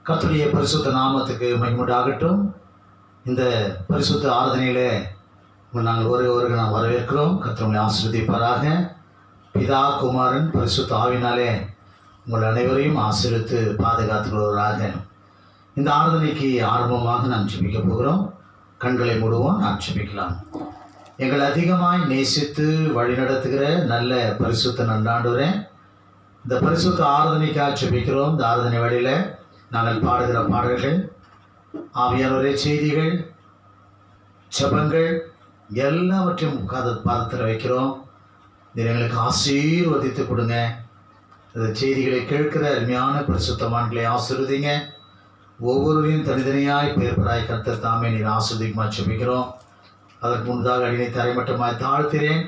கர்த்தருடைய பரிசுத்த நாமத்துக்கு மகிமையுண்டாகட்டும். இந்த பரிசுத்த ஆராதனையிலே நாங்கள் ஒரு நாம் வரவேற்கிறோம். கர்த்தர் உங்களை ஆசீர்வதிப்பாராக. பிதா, குமாரன், பரிசுத்த ஆவினாலே உங்கள் அனைவரையும் ஆசீர்வித்து பாதுகாத்து வருவராக. இந்த ஆராதனைக்கு ஆரம்பமாக நாம் ஜெபிக்க போகிறோம். கண்களை மூடுவோம், நாம் ஜெபிக்கலாம். எங்களை அதிகமாய் நேசித்து வழிநடத்துகிற நல்ல பரிசுத்த நன்றாண்டவரே, இந்த பரிசுத்த ஆராதனைக்காக ஜெபிக்கிறோம். இந்த ஆராதனை வழியில் நாங்கள் பாடுகிற பாடல்கள், ஆவியானவரே செய்திகள், ஜெபங்கள் எல்லாவற்றையும் பாதத்தில் வைக்கிறோம். இதில் எங்களுக்கு ஆசீர்வதித்து கொடுங்க. இந்த செய்திகளை கேட்கிற அருமையான பரிசுத்தமான்களை ஆசீர்வதிங்க. ஒவ்வொருவரையும் தனித்தனியாய் பெயர்பராய் கர்த்தர் தாமே நீர் ஆசீர்வதிக்குமாறு ஜெபிக்கிறோம். அதற்கு முன்னதாக அடியை தரைமட்டமாய் தாழ்த்திறேன்.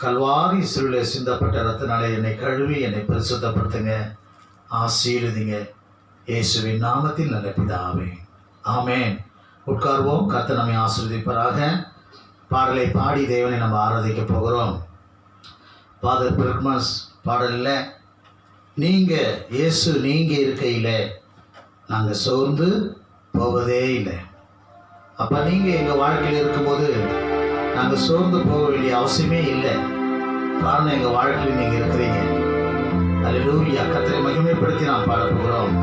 கல்வாரி சிலுவையில் சிந்தப்பட்ட இரத்தனாலே என்னை கழுவி என்னை பரிசுத்தப்படுத்துங்க, ஆசீர்வதிங்க. இயேசுவின் நாமத்தில் நல்ல பிதாவே, ஆமென். உட்கார்வோம். கர்த்தர் நம்மை ஆசீர்வதிப்பாராக. பாடலை பாடி தேவனை நம்ம ஆராதிக்க போகிறோம். ஃபாதர் பிரிக்மஸ் பாடலில் நீங்கள் இயேசு நீங்கள் இருக்கையில் நாங்கள் சோர்ந்து போவதே இல்லை. அப்போ நீங்கள் எங்கள் வாழ்க்கையில் இருக்கும்போது நாங்கள் சோர்ந்து போக வேண்டிய அவசியமே இல்லை. காரணம் எங்கள் வாழ்க்கையில் நீங்கள் இருக்கிறீங்க. அல்லேலூயா. கர்த்தரை மகிமைப்படுத்தி நாம் பாட போகிறோம்.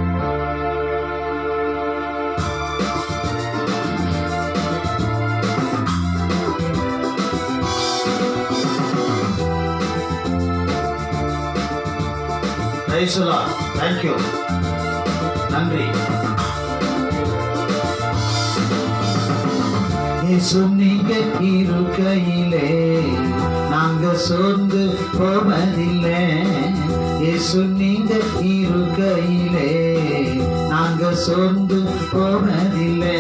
Praise the Lord. Thank you. நன்றி. இயேசு நீங்க இருக்கையிலே நாங்க சோர்ந்து போவதில்லை. இயேசு நீங்க இருக்கையிலே நாங்க சோர்ந்து போவதில்லை.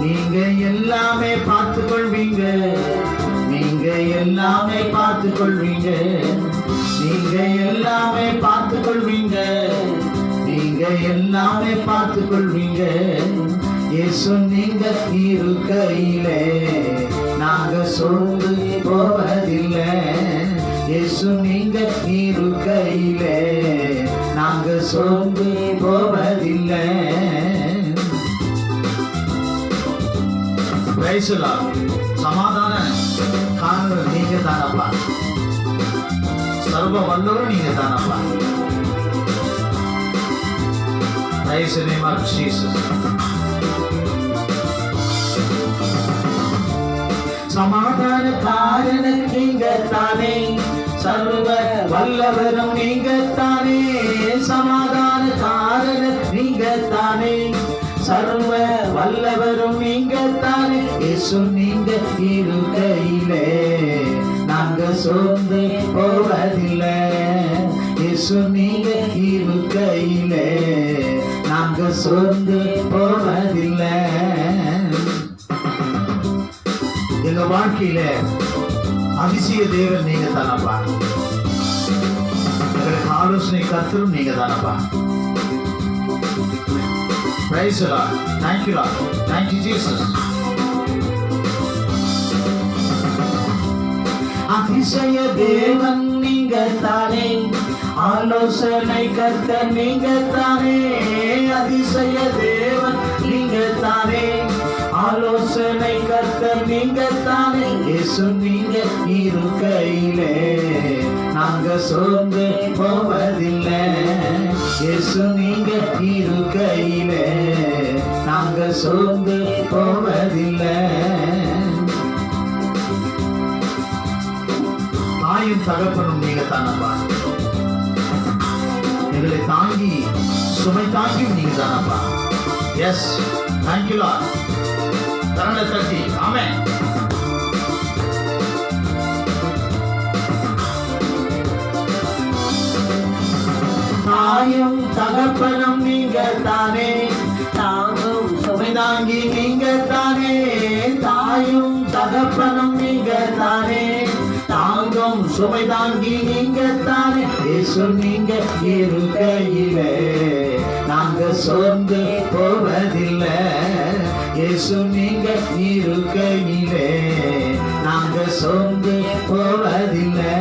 நீங்க எல்லாமே பார்த்து கொள்வீங்க, நீங்க எல்லாமே பார்த்து கொள்வீங்க, நீங்க எல்லாமே பார்த்து கொள்வீங்க, நீங்க எல்லாமே பார்த்து கொள்வீங்க. இயேசு நீங்க இருக்கையிலே நாங்க சோர்ந்து போவதில்லை. இயேசு நீங்க இருக்கையிலே நாங்க சோர்ந்து போவதில்லை. சமாதான காரணம் நீங்க தானப்பா, சர்வ வல்லவரும் நீங்க தானப்பா. Praise the name of Jesus. சமாதான காரணம் நீங்க தானே, சர்வ வல்லவரும் நீங்க தானே. சமாதான காரணம் நீங்க தானே, சர்வ வல்லவரும் நீங்க தானே. இயேசு நீங்க இருக்கையிலே நாங்க சோர்ந்து போவதில்லை. இயேசு நீங்க இருக்கையிலே நாங்க சோர்ந்து போவதில்லை. எங்க வாழ்க்கையில அதிசய தேவன் நீங்க தானப்பா. எங்களுக்கு ஆலோசனை கர்த்தரும் நீங்க தானப்பா. Praise the Lord. Thank you, Lord. Thank you, Jesus. அதிசய தேவன் நீங்க தானே, ஆலோசனை கர்த்தர் நீங்க தானே. அதிசய தேவன் நீங்க தானே, ஆலோசனை கர்த்தர் நீங்க தானே. இயேசு நீங்க இருக்கையிலே நாங்க சோர்ந்து போவதில்லை. இயேசு நீங்க இருக்கையிலே நாங்க சோர்ந்து போவதில்லை. தாயும் தகப்பனும் நீங்க தானப்பா. எங்களை தாங்கி சுமை தாங்கியும் நீங்க தானப்பா. Yes, thank you Lord. கரங்களை தட்டி ஆமென். தாயும் தகப்பனும் நீங்க தானே, தாங்கும் சுமை தாங்கி நீங்க தானே. தாயும் தகப்பனும் நீங்க தானே, தாங்கும் சுமை தாங்கி நீங்க தானே. இயேசு நீங்க இருக்கையிலே நாங்க சோர்ந்து போவதில்லை. இயேசு நீங்க இருக்கையிலே நாங்க சோர்ந்து போவதில்லை.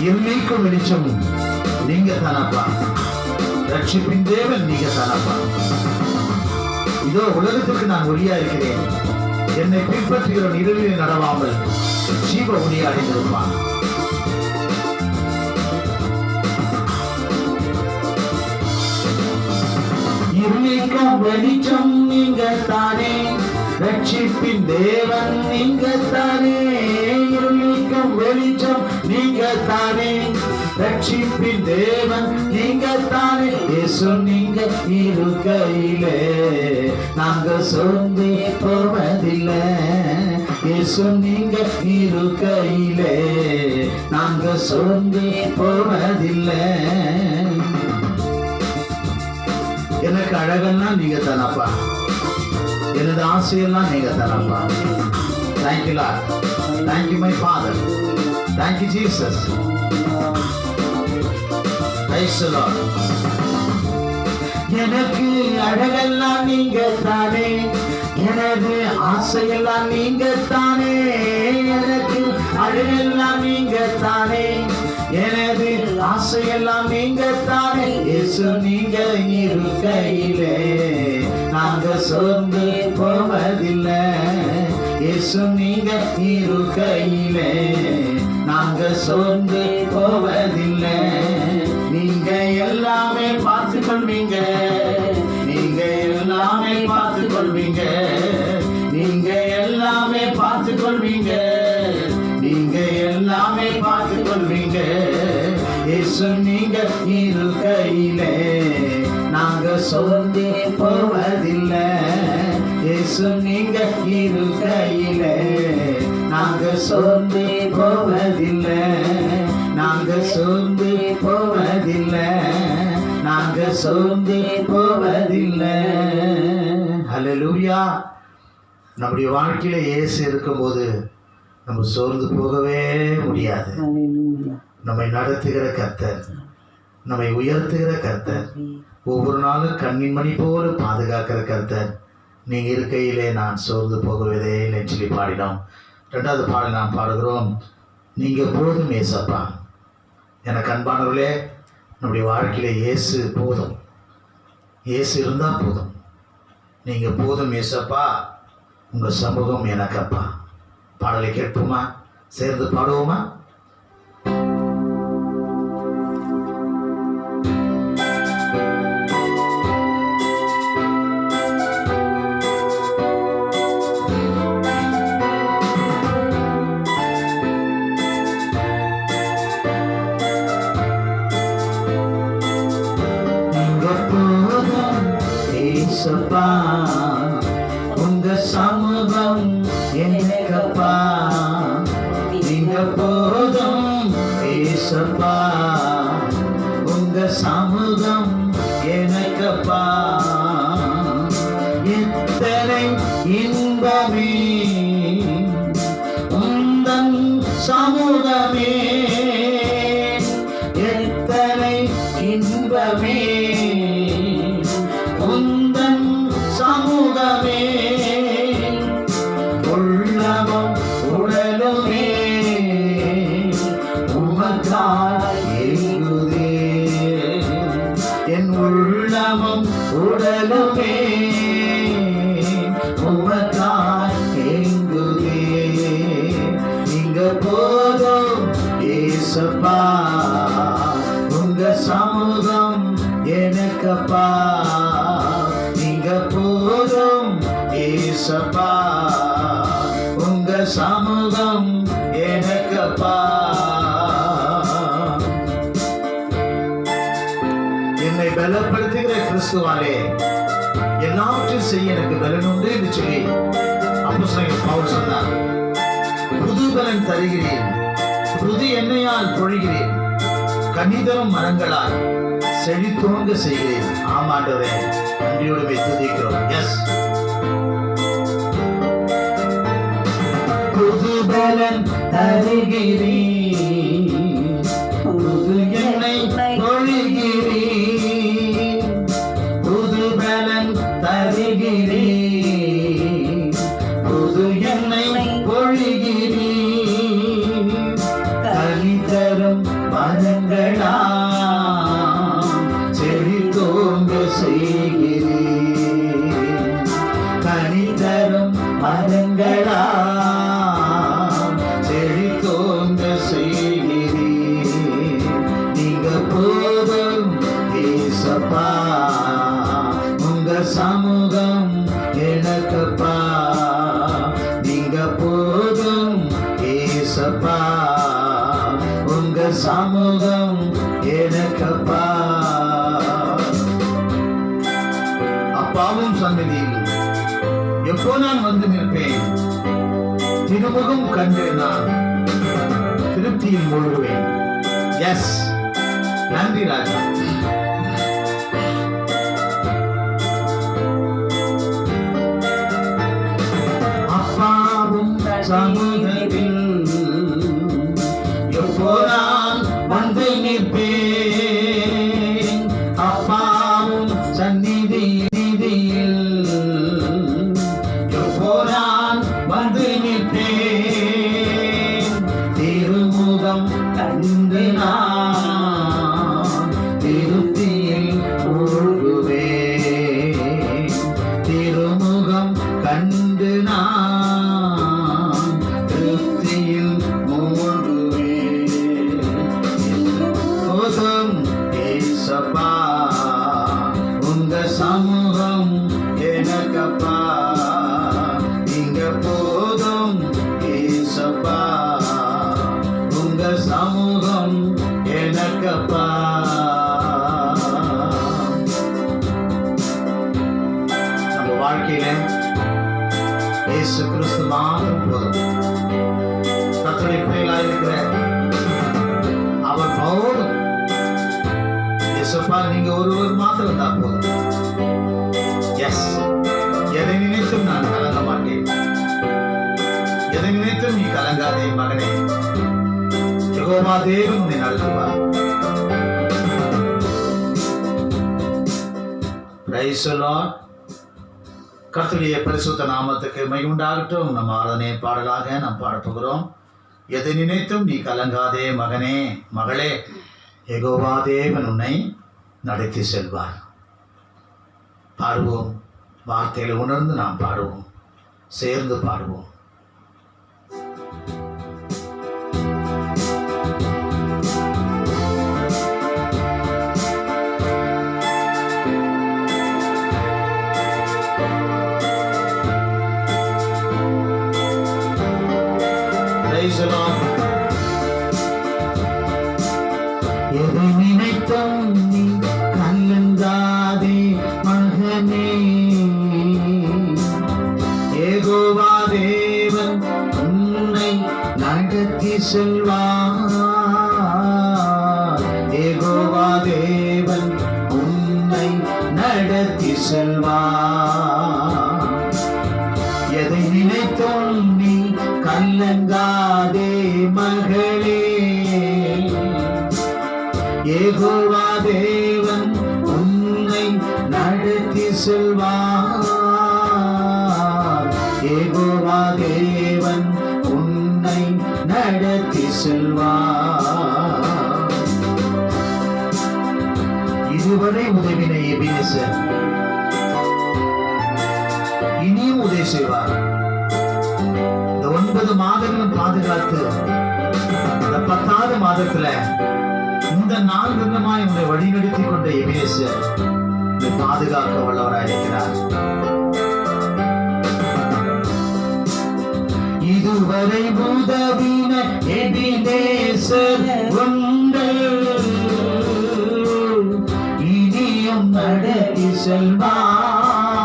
இருமைக்கும் வெளிச்சம் நீங்க தானப்பா. ரட்சிப்பின் தேவன் நீங்க தானப்பா. இதோ உலகத்திற்கு நான் ஒளியா இருக்கிறேன். என்னை பின்பற்றுகிறவன் இருளில் நடவாமல் ஜீவ ஒளியை அடைந்திருப்பான். இருளிக்கும் வெளிச்சம் நீங்க தானே, ரட்சிப்பின் தேவன் நீங்க தானே. இருளிக்கும் வெளிச்சம் நீங்க தானே, ரட்சிப்பின் தேவன் நீங்க தானே. இயேசு நீங்க இருக்கையிலே நாங்க சோர்ந்து போவதில்லை. இயேசு நீங்க இருக்கையிலே நாங்க சோர்ந்து போவதில்லை. எனக்கு அழகெல்லாம் நீங்க தானப்பா. எனது ஆசையெல்லாம் நீங்க தானப்பா. Thank you Lord. Thank you my father. Thank you Jesus. Praise the Lord. எனக்கு அழகெல்லாம் நீங்க தானே, எனது ஆசையெல்லாம் நீங்க தானே. எனக்கு அழகெல்லாம் நீங்க தானே, எனது ஆசையெல்லாம் நீங்க தானே. இயேசு நீங்க இருக்கையிலே நாங்க சோர்ந்து போவதில்லை. இயேசு நீங்க இருக்கையிலே நாங்க சோர்ந்து போவதில்லை. நீங்க எல்லாமே பார்த்து கொள்வீங்க, நீங்க எல்லாமே பார்த்து கொள்வீங்க, நீங்க எல்லாமே பார்த்து கொள்வீங்க, நீங்க எல்லாமே பார்த்து கொள்வீங்க. இயேசு நீங்க இருக்கையிலே நாங்க சோர்ந்து போவதில்லை. இயேசு நீங்க இருக்கையிலே நாங்க சோர்ந்து போவதில்லை. நாங்க சோர்ந்து போவதில்லை. நாங்க சோர்ந்து போவதில்லை. ஹல்லேலூயா. நம்முடைய வாழ்க்கையில இயேசு இருக்கும்போது நம்ம சோர்ந்து போகவே முடியாது. நம்மை நடத்துகிற கர்த்தர், நம்மை உயர்த்துகிற கர்த்தர், ஒவ்வொரு நாளும் கண்ணின் மணி போல பாதுகாக்கிற கர்த்தர். நீங்க இருக்கையிலே நான் சோர்ந்து போகவே இல்லைன்னு சொல்லி பாடினோம். ரெண்டாவது பாடல் நாம் பாடுகிறோம், நீங்க போதும் ஏசப்பா. எனக்கு அன்பானவர்களே, நம்முடைய வாழ்க்கையில இயேசு போதும். இயேசு இருந்தா போதும். நீங்க போதும் ஏசப்பா, உங்க சமூகம் எனக்கப்பா. பாடலை கேட்போமா? சேர்ந்து பாடுவோமா? ஏசப்பா, உங்க சமூகம் எனக்கப்பா. நீங்க போதும் ஏசப்பா, உங்க சமூகம் எனக்கப்பா. எத்தனை இன்பமே உந்தன் சமூகமே, எத்தனை இன்பமே உந்தன் சமூகமே. உள்ளமும் உடலுமே உமக்காய் ஏங்குதே. என் உள்ளமும் உடலுமே உமக்காய் ஏங்குதே. நீங்க போதும் ஏசப்பா, உங்க சமூகம் எனக்கப்பா. நீங்க போதும் ஏசப்பா, உங்க சமூகம் எனக்கப்பா. என்னை பலப்படுத்துகிற கிறிஸ்துவாலே எல்லாவற்றையும் செய்ய எனக்கு பலன் உண்டு என்று சொல்லி அப்போஸ்தலன் பவுல் சொன்னார். புது பலன் தருகிறேன், புது எண்ணெயால் பொழிகிறேன், கனிதரும் மரங்களால் செழித்தோங்க செய்கிறேன். ஆமாண்டவரே, நன்றியோடு துதிக்கிறோம். எஸ், புது பலன் தருகிறேன், புது எண்ணெய் பொழிகிறேன், புது பலன் தருகிறேன், புது எண்ணெய் பொழிகிறேன், கனிதரும் மரங்களா செழித்தோங்க செய்கிறீர். கனி தரும் மரங்களா செழித்தோங்க செய்கிறீர். நீங்க போதும் ஏசப்பா, உங்க சமூகம் எனக்குப்பா. நீங்க போதும் ஏசப்பா, உங்க சமூகம் எனக்குப்பா. அப்பாவும் சன்னதியில் எப்போ நான் வந்து நிற்பேன், திருமுகம் கண்டு நான் திருப்தியில் மூழ்குவேன். எஸ், நன்றி ராஜா. அப்பாவும் சமூகத்தில் எப்போ நான் வந்து நிற்பேன். அப்பாவும் சந்நிதியில் எப்போ நான் வந்து நிற்பேன். திருமுகம் கண்டு நான் திருப்தியில் மூழ்குவேன். திருமுகம் கண்டு நான் திருப்தியில் மூழ்குவேன். போதும் ஏசப்பா, உங்க சமூகம் எனக்கப்பா. இங்க போதும் ஏசப்பா, உங்க சமூகம் எனக்கப்பா. நம்ம வாழ்க்கையில இயேசு கிறிஸ்து மாத்திரம் போதும். கர்த்தருடைய பிள்ளைகளாக இருக்கிற அவர் போதும். இயேசுப்பா, நீங்க ஒருவர் மாத்திரம் தான் போதும். எஸ், எதை நினைத்தும் நான் கலங்க மாட்டேன். எதை நினைத்தும் நீ கலங்காதே மகனே. யெகோவா தேவன் உன்னை நடத்துவார். Praise the Lord. கர்த்தருடைய பரிசுத்த நாமத்துக்கு மகிமை உண்டாகட்டும். நம்ம ஆராதனை பாடலாக நாம் பாடப்போகிறோம். எதை நினைத்தும் நீ கலங்காதே மகனே மகளே, யெகோவா தேவன் உன்னை நடத்தி செல்வார். பாடுவோம், வார்த்தைகளை உணர்ந்து நாம் பாடுவோம், சேர்ந்து பாடுவோம். எதை நினைத்தும் நீ கலங்காதே மகனே, யெகோவா தேவன் உன்னை நடத்தி செல்வார். யெகோவா தேவன் உன்னை நடத்தி செல்வார். எதை நினைத்தும் நீ கலங்காதே மகளே, யெகோவா தேவன் உன்னை நடத்தி செல்வார். யெகோவா தேவன் உன்னை நடத்தி செல்வார். இதுவரை உதவின எபினேசர் இனியும் உதவி செய்வார். இந்த 9 மாதங்களும் பாதுகாத்து இந்த 10வது மாதத்துல இந்த நாள் விதமாய் உன்னை வழிநடத்தி கொண்ட எபினேசர் பாதுகாக்க வல்லவராயிருக்கிறார். இதுவரை உதவின எபினேசர் உண்டு, இனியும் நடத்தி செல்வார்.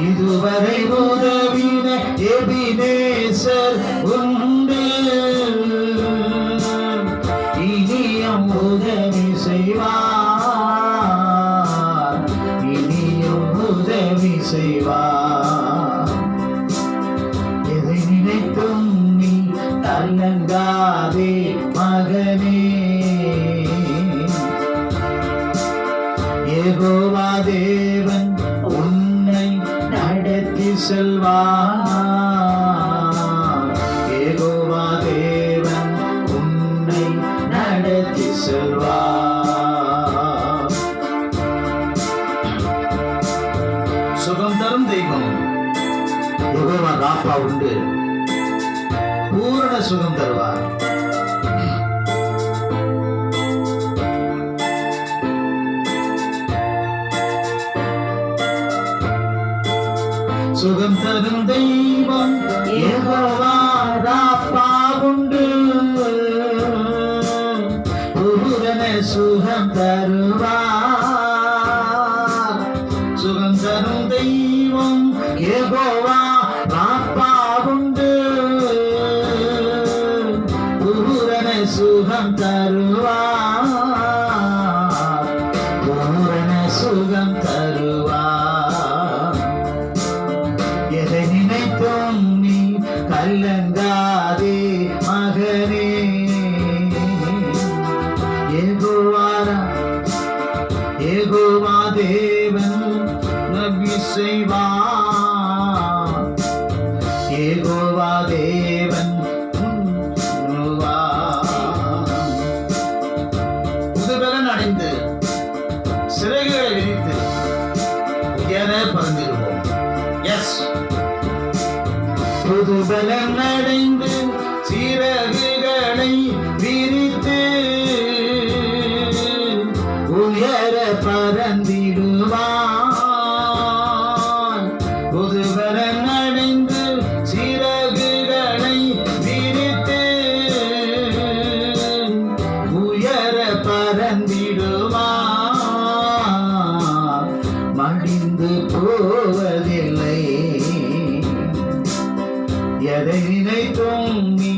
இதுவரை உதவின எபினேசர் உண்டு, இனியும் உதவி செய்வார். இனியும் உதவி செய்வார். எதை நினைத்தும் நீ கலங்காதே மகனே, யெகோவா தேவன் உன்னை நடத்தி செல்வார். யெகோவா தேவன் உன்னை செல்வார். சுகம் தரும் தெய்வம் யெகோவா ராப்பா உண்டு. பூரண சுகம் தருவார். சுகம் தரும் தெய்வம் யெகோவா ராப்பா உண்டு. பூரண சுகம் தருவார். சுகம் தரும் தெய்வம் யெகோவா ராப்பா உண்டு. பூரண சுகம் தருவார். பூரண சுகம் தருவார். எதை நினைத்தும் நீ கலங்காதே மகனே. யெகோவா தேவன் நபி செய்வார். யெகோவா தேவன் புதுபலன் அடைந்து சிறகுகளை விரித்து உயர பறந்திருப்போம். எஸ், புதுபலன் அடைந்து சிறகுகளை விரித்து உயர பறந்திடுவான். புதுபலன் அடைந்து சிறகுகளை விரித்து உயர பறந்திடுவான். மடிந்து போவதில்லை. எதை நினைத்தும் நீ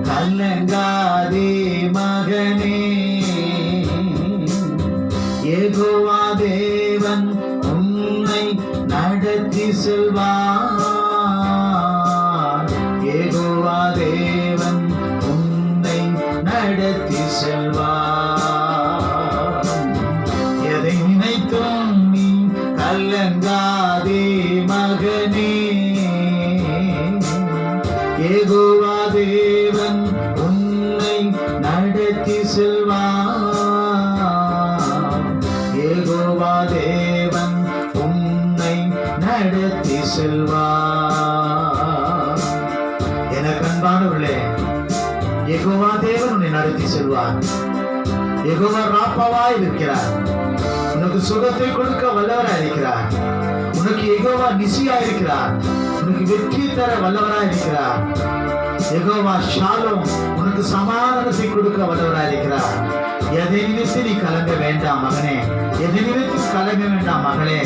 கலங்காதே மகனே. யெகோவா தேவன் உன்னை நடத்தி செல்வார். யெகோவா தேவன் உன்னை நடத்தி செல்வார். எதை நினைத்தும் நீ கலங்காதே மகனே. யெகோவா தேவன் உன்னை நடத்தி செல்வார். யெகோவா தேவன் உன்னை நடத்தி செல்வார். எனக்கு அன்பானவர்களே, யெகோவா தேவன் உன்னை நடத்தி செல்வார். யெகோவா ராப்பாவாய் இருக்கிறார். உனக்கு சுகத்தை கொடுக்க வல்லவராய் இருக்கிறார். உனக்கு யெகோவா நிசியா இருக்கிறார். உனக்கு வெற்றி தர வல்லவராய் இருக்கிறார். யெகோவா ஷாலோம் உனக்கு சமாதானத்தை கொடுக்க வல்லவராய் இருக்கிறார். எதை நினைத்து நீ கலங்க வேண்டாம் மகனே. எதை நினைத்து கலங்க வேண்டாம் மகளே.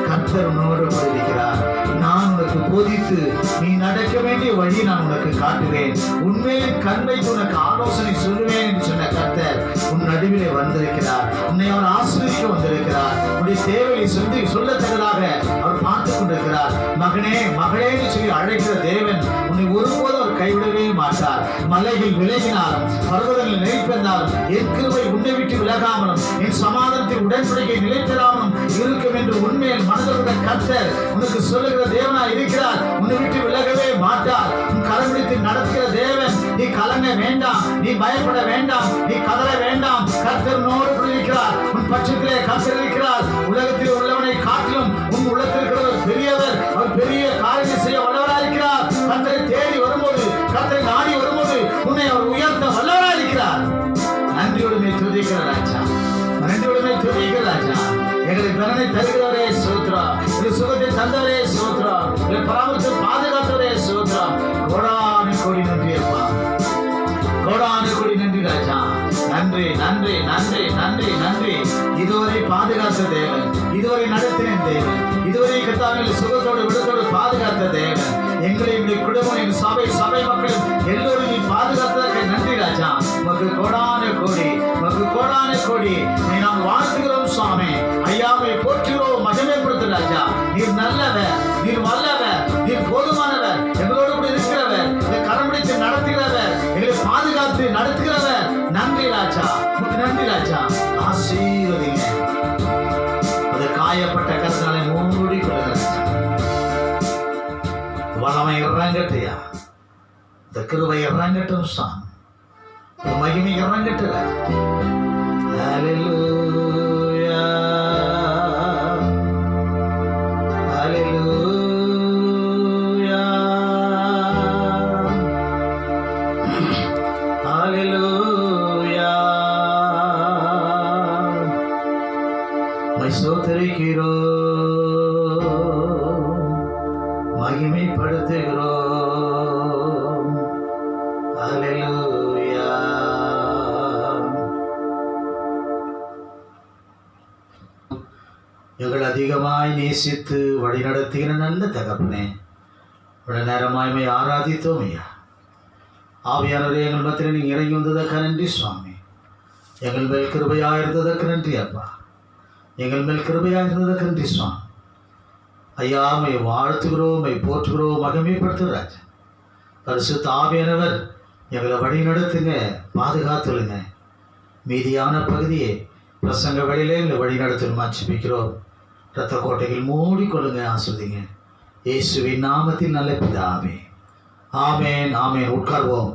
கர்த்தர் உன்னோடு இருக்கிறார். நான் உனக்கு போதித்து நீ நடக்க வேண்டிய வழி நான் உனக்கு காட்டுவேன். உண்மையில் கண் வைத்து உனக்கு ஆலோசனை சொல்லுவேன் என்று சொன்ன கர்த்தர் உன் நடுவிலே வந்திருக்கிறார். உன்னை அவர் ஆசீர்வதிக்க வந்திருக்கிறார். உன்னுடைய தேவையை சொல்லத்தக்கதாக அவர் பார்த்துக் கொண்டிருக்கிறார். மகனே மகளே என்று சொல்லி அழைக்கிற தேவன் உன்னை ஒருபோதும் அவர் கைவிடவே மாட்டார். மலைகள் விலகினாலும் பர்வதங்கள் நிலைத்திருந்தாலும் என் கிருபை உன்னை விட்டு விலகாமலும் என் சமாதானத்தின் உடன்படிக்கை நிலைத்திராமலும் இருக்கும் என்று உண்மையில் மனதிலுள்ள கர்த்தர் உனக்கு சொல்லுகிற தேவனாய் இருக்கிறார். உன்னை விட்டு விலகவே மாட்டார். உன் கரம்பிடித்து நடத்துகிற தேவன். நீ கலங்க வேண்டாம். நீ பயப்பட வேண்டாம். நீ கதற வேண்டாம். கர்த்தர் உன்னோடு இருக்கிறார். உன் பட்சத்திலே கர்த்தர் இருக்கிறார். உலகத்தில் உள்ளவனை காட்டிலும் உன் உள்ளத்தில் இருக்கிறவர் பெரியவர். அவர் பெரிய காரியத்தை செய்ய வல்லவராய் இருக்கிறார். கர்த்தரை தேடி வரும்போது, கர்த்தரை நாடி வரும்போது உன்னை அவர் உயர்த்த வல்லவராய் இருக்கிறார். நன்றியோடுமே துதிக்கிற ராஜா, நன்றியோடுமே துதிக்கிற ராஜா. எங்களுக்கு பலனை தருகிறவரே சோத்ரா. சுகத்தை தந்தவரே சோத்ரா. பராமரித்து பாதுகாத்தவரே சோத்ரா. கோடான கோடி நன்றி அப்பா. கோடான கோடி நன்றி ராஜா. நன்றி நன்றி நன்றி நன்றி நன்றி. இதுவரை பாதுகாத்த தேவன், இதுவரை நடத்தின தேவன், இதுவரை கர்த்தாவில் சுகத்தோடு விடுதோடு பாதுகாத்த தேவன். எங்களை எங்களுடைய குடும்பம், எங்கள் சபை மக்களும் எல்லோரும் நீ பாதுகாத்ததற்கு நன்றி ராஜா. உமக்கு கோடான கோடி, உமக்கு கோடான கோடி. நீ நாம் வாழ்த்துகிறோம் சுவாமி. ஐயாவை போற்றுகிறோம், மகிமைப்படுத்து ராஜா. நீர் நல்லவர், நீர் வல்லவர், நீர் போதுமானவர், எங்களோடு கூட இருக்கிறவர், கரம் பிடித்து நடத்துகிறவர், எங்களை பாதுகாத்து நடத்துகிறவர். நன்றி ராஜா, நன்றி ராஜா. ஆசீர்வதிங்க. அது காயப்பட்ட கருத்தாலை மூடி கொள்ளுகிறார். வளமை இறங்கட்டையா, இந்த கிருபை இறங்கட்டும் சாமி, மகிமை இறங்கட்டு ராஜா. Hallelujah. Hallelujah. Hallelujah. மை ஸ்தோத்திரிக்கிறோம், மகிமைப்படுத்துகிறோம். ஹல்லேலூயா. எங்கள் அதிகமாய் நேசித்து வழிநடத்துகிற நல்ல தகப்பனே, இவ்வளவு நேரமாய்மை ஆராதித்தோம் ஐயா. ஆவியானவரே, எங்கள் மத்தியில் நீங்கள் இறங்கி வந்ததற்கு நன்றி சுவாமி. எங்கள் மேல் கிருபையாக இருந்ததற்கு நன்றி அப்பா. எங்கள் மேல் கிருபையாக இருந்ததற்கு நன்றி சுவாமி. ஐயா, மை வாழ்த்துகிறோம், மை போற்றுகிறோம், மகிமைப்படுத்துகிறார். பரிசுத்த ஆவியானவர் எங்களை வழி நடத்துங்க, பாதுகாத்துடுங்க. மீதியான பகுதியை பிரசங்க வழியிலே எங்களை வழி நடத்தணுமா ஜெபிக்கிறோம். இரத்த கோட்டைகள் மூடிக்கொள்ளுங்க, ஆஸ்வதிங்க. இயேசுவின் நாமத்தில் நல்ல பிதாவே, ஆமேன் ஆமேன். உட்கார்வோம்.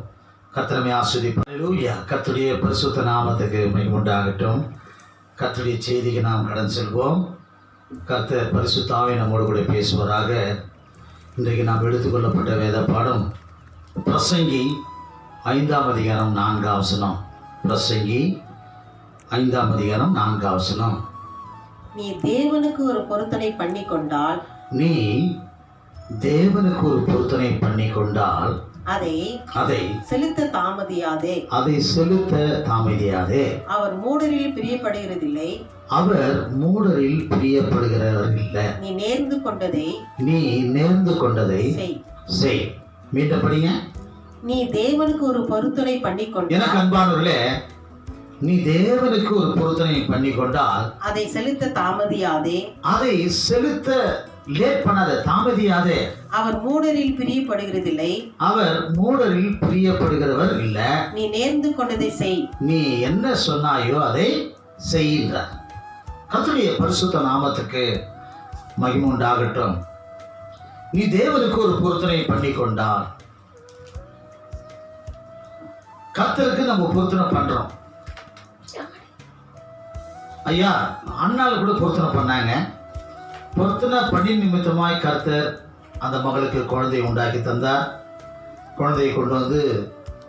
கர்த்தரை ஆஸ்வதிப்பார். ஹல்லேலூயா. கர்த்தருடைய பரிசுத்த நாமத்துக்கு மகிமை உண்டாகட்டும். கர்த்தருடைய செய்திக்கு நாம் கடன் செல்வோம். கர்த்தர் பரிசுத்த ஆவி நம்மோடு கூட பேசுவராக. இன்றைக்கு நாம் எடுத்துக்கொள்ளப்பட்ட வேத பாடம் பிரசங்கி 5ஆம் அதிகாரம் 4ஆம் வசனம். பிரசங்கி 5ஆம் அதிகாரம் 4ஆம் வசனம். நீ தேவனுக்கு ஒரு பொருத்தனை பண்ணி கொண்டால், நீ தேவனுக்கு ஒரு பொருத்தனை பண்ணி கொண்டால் அதை செலுத்த தாமதியாதே. அதை செலுத்த தாமதியாதே. அவர் மூடரில் பிரியப்படுகிறதில்லை. அவர் மூடரில் பிரியப்படுகிறவர் இல்லை. நீ நேர்ந்து கொண்டதை செய். மீண்டும் படிங்க. நீ தேவனுக்கு ஒரு பொருத்தனை பண்ணி கொண்டால். எனக்கு அன்பானவர்களே, நீ தேவனுக்கு ஒரு பொருத்தனை பண்ணி கொண்டால் அதை செலுத்த தாமதியாதே. அதை செலுத்த லேட் பண்ணாத, தாமதியாதே. அவர் மூடரில் பிரியப்படுகிறதில்லை. அவர் மூடரில் பிரியப்படுகிறவர் இல்ல. நீ நேர்ந்து கொண்டதை செய். நீ என்ன சொன்னாயோ அதை செய்கின்றார். கர்த்தருடைய பரிசுத்த நாமத்துக்கு மகிமை உண்டாகட்டும். நீ தேவனுக்கு ஒரு பொருத்தனை பண்ணி கொண்டால், கர்த்தருக்கு நம்ம பொருத்தனை பண்றோம். ஐயா, அண்ணால கூட பொருத்தனை பண்ணாங்க. பொருத்தனை பண்ணி நிமித்தமாய் கர்த்தர் அந்த மகளுக்கு குழந்தையை உண்டாக்கி தந்தார். குழந்தையை கொண்டு வந்து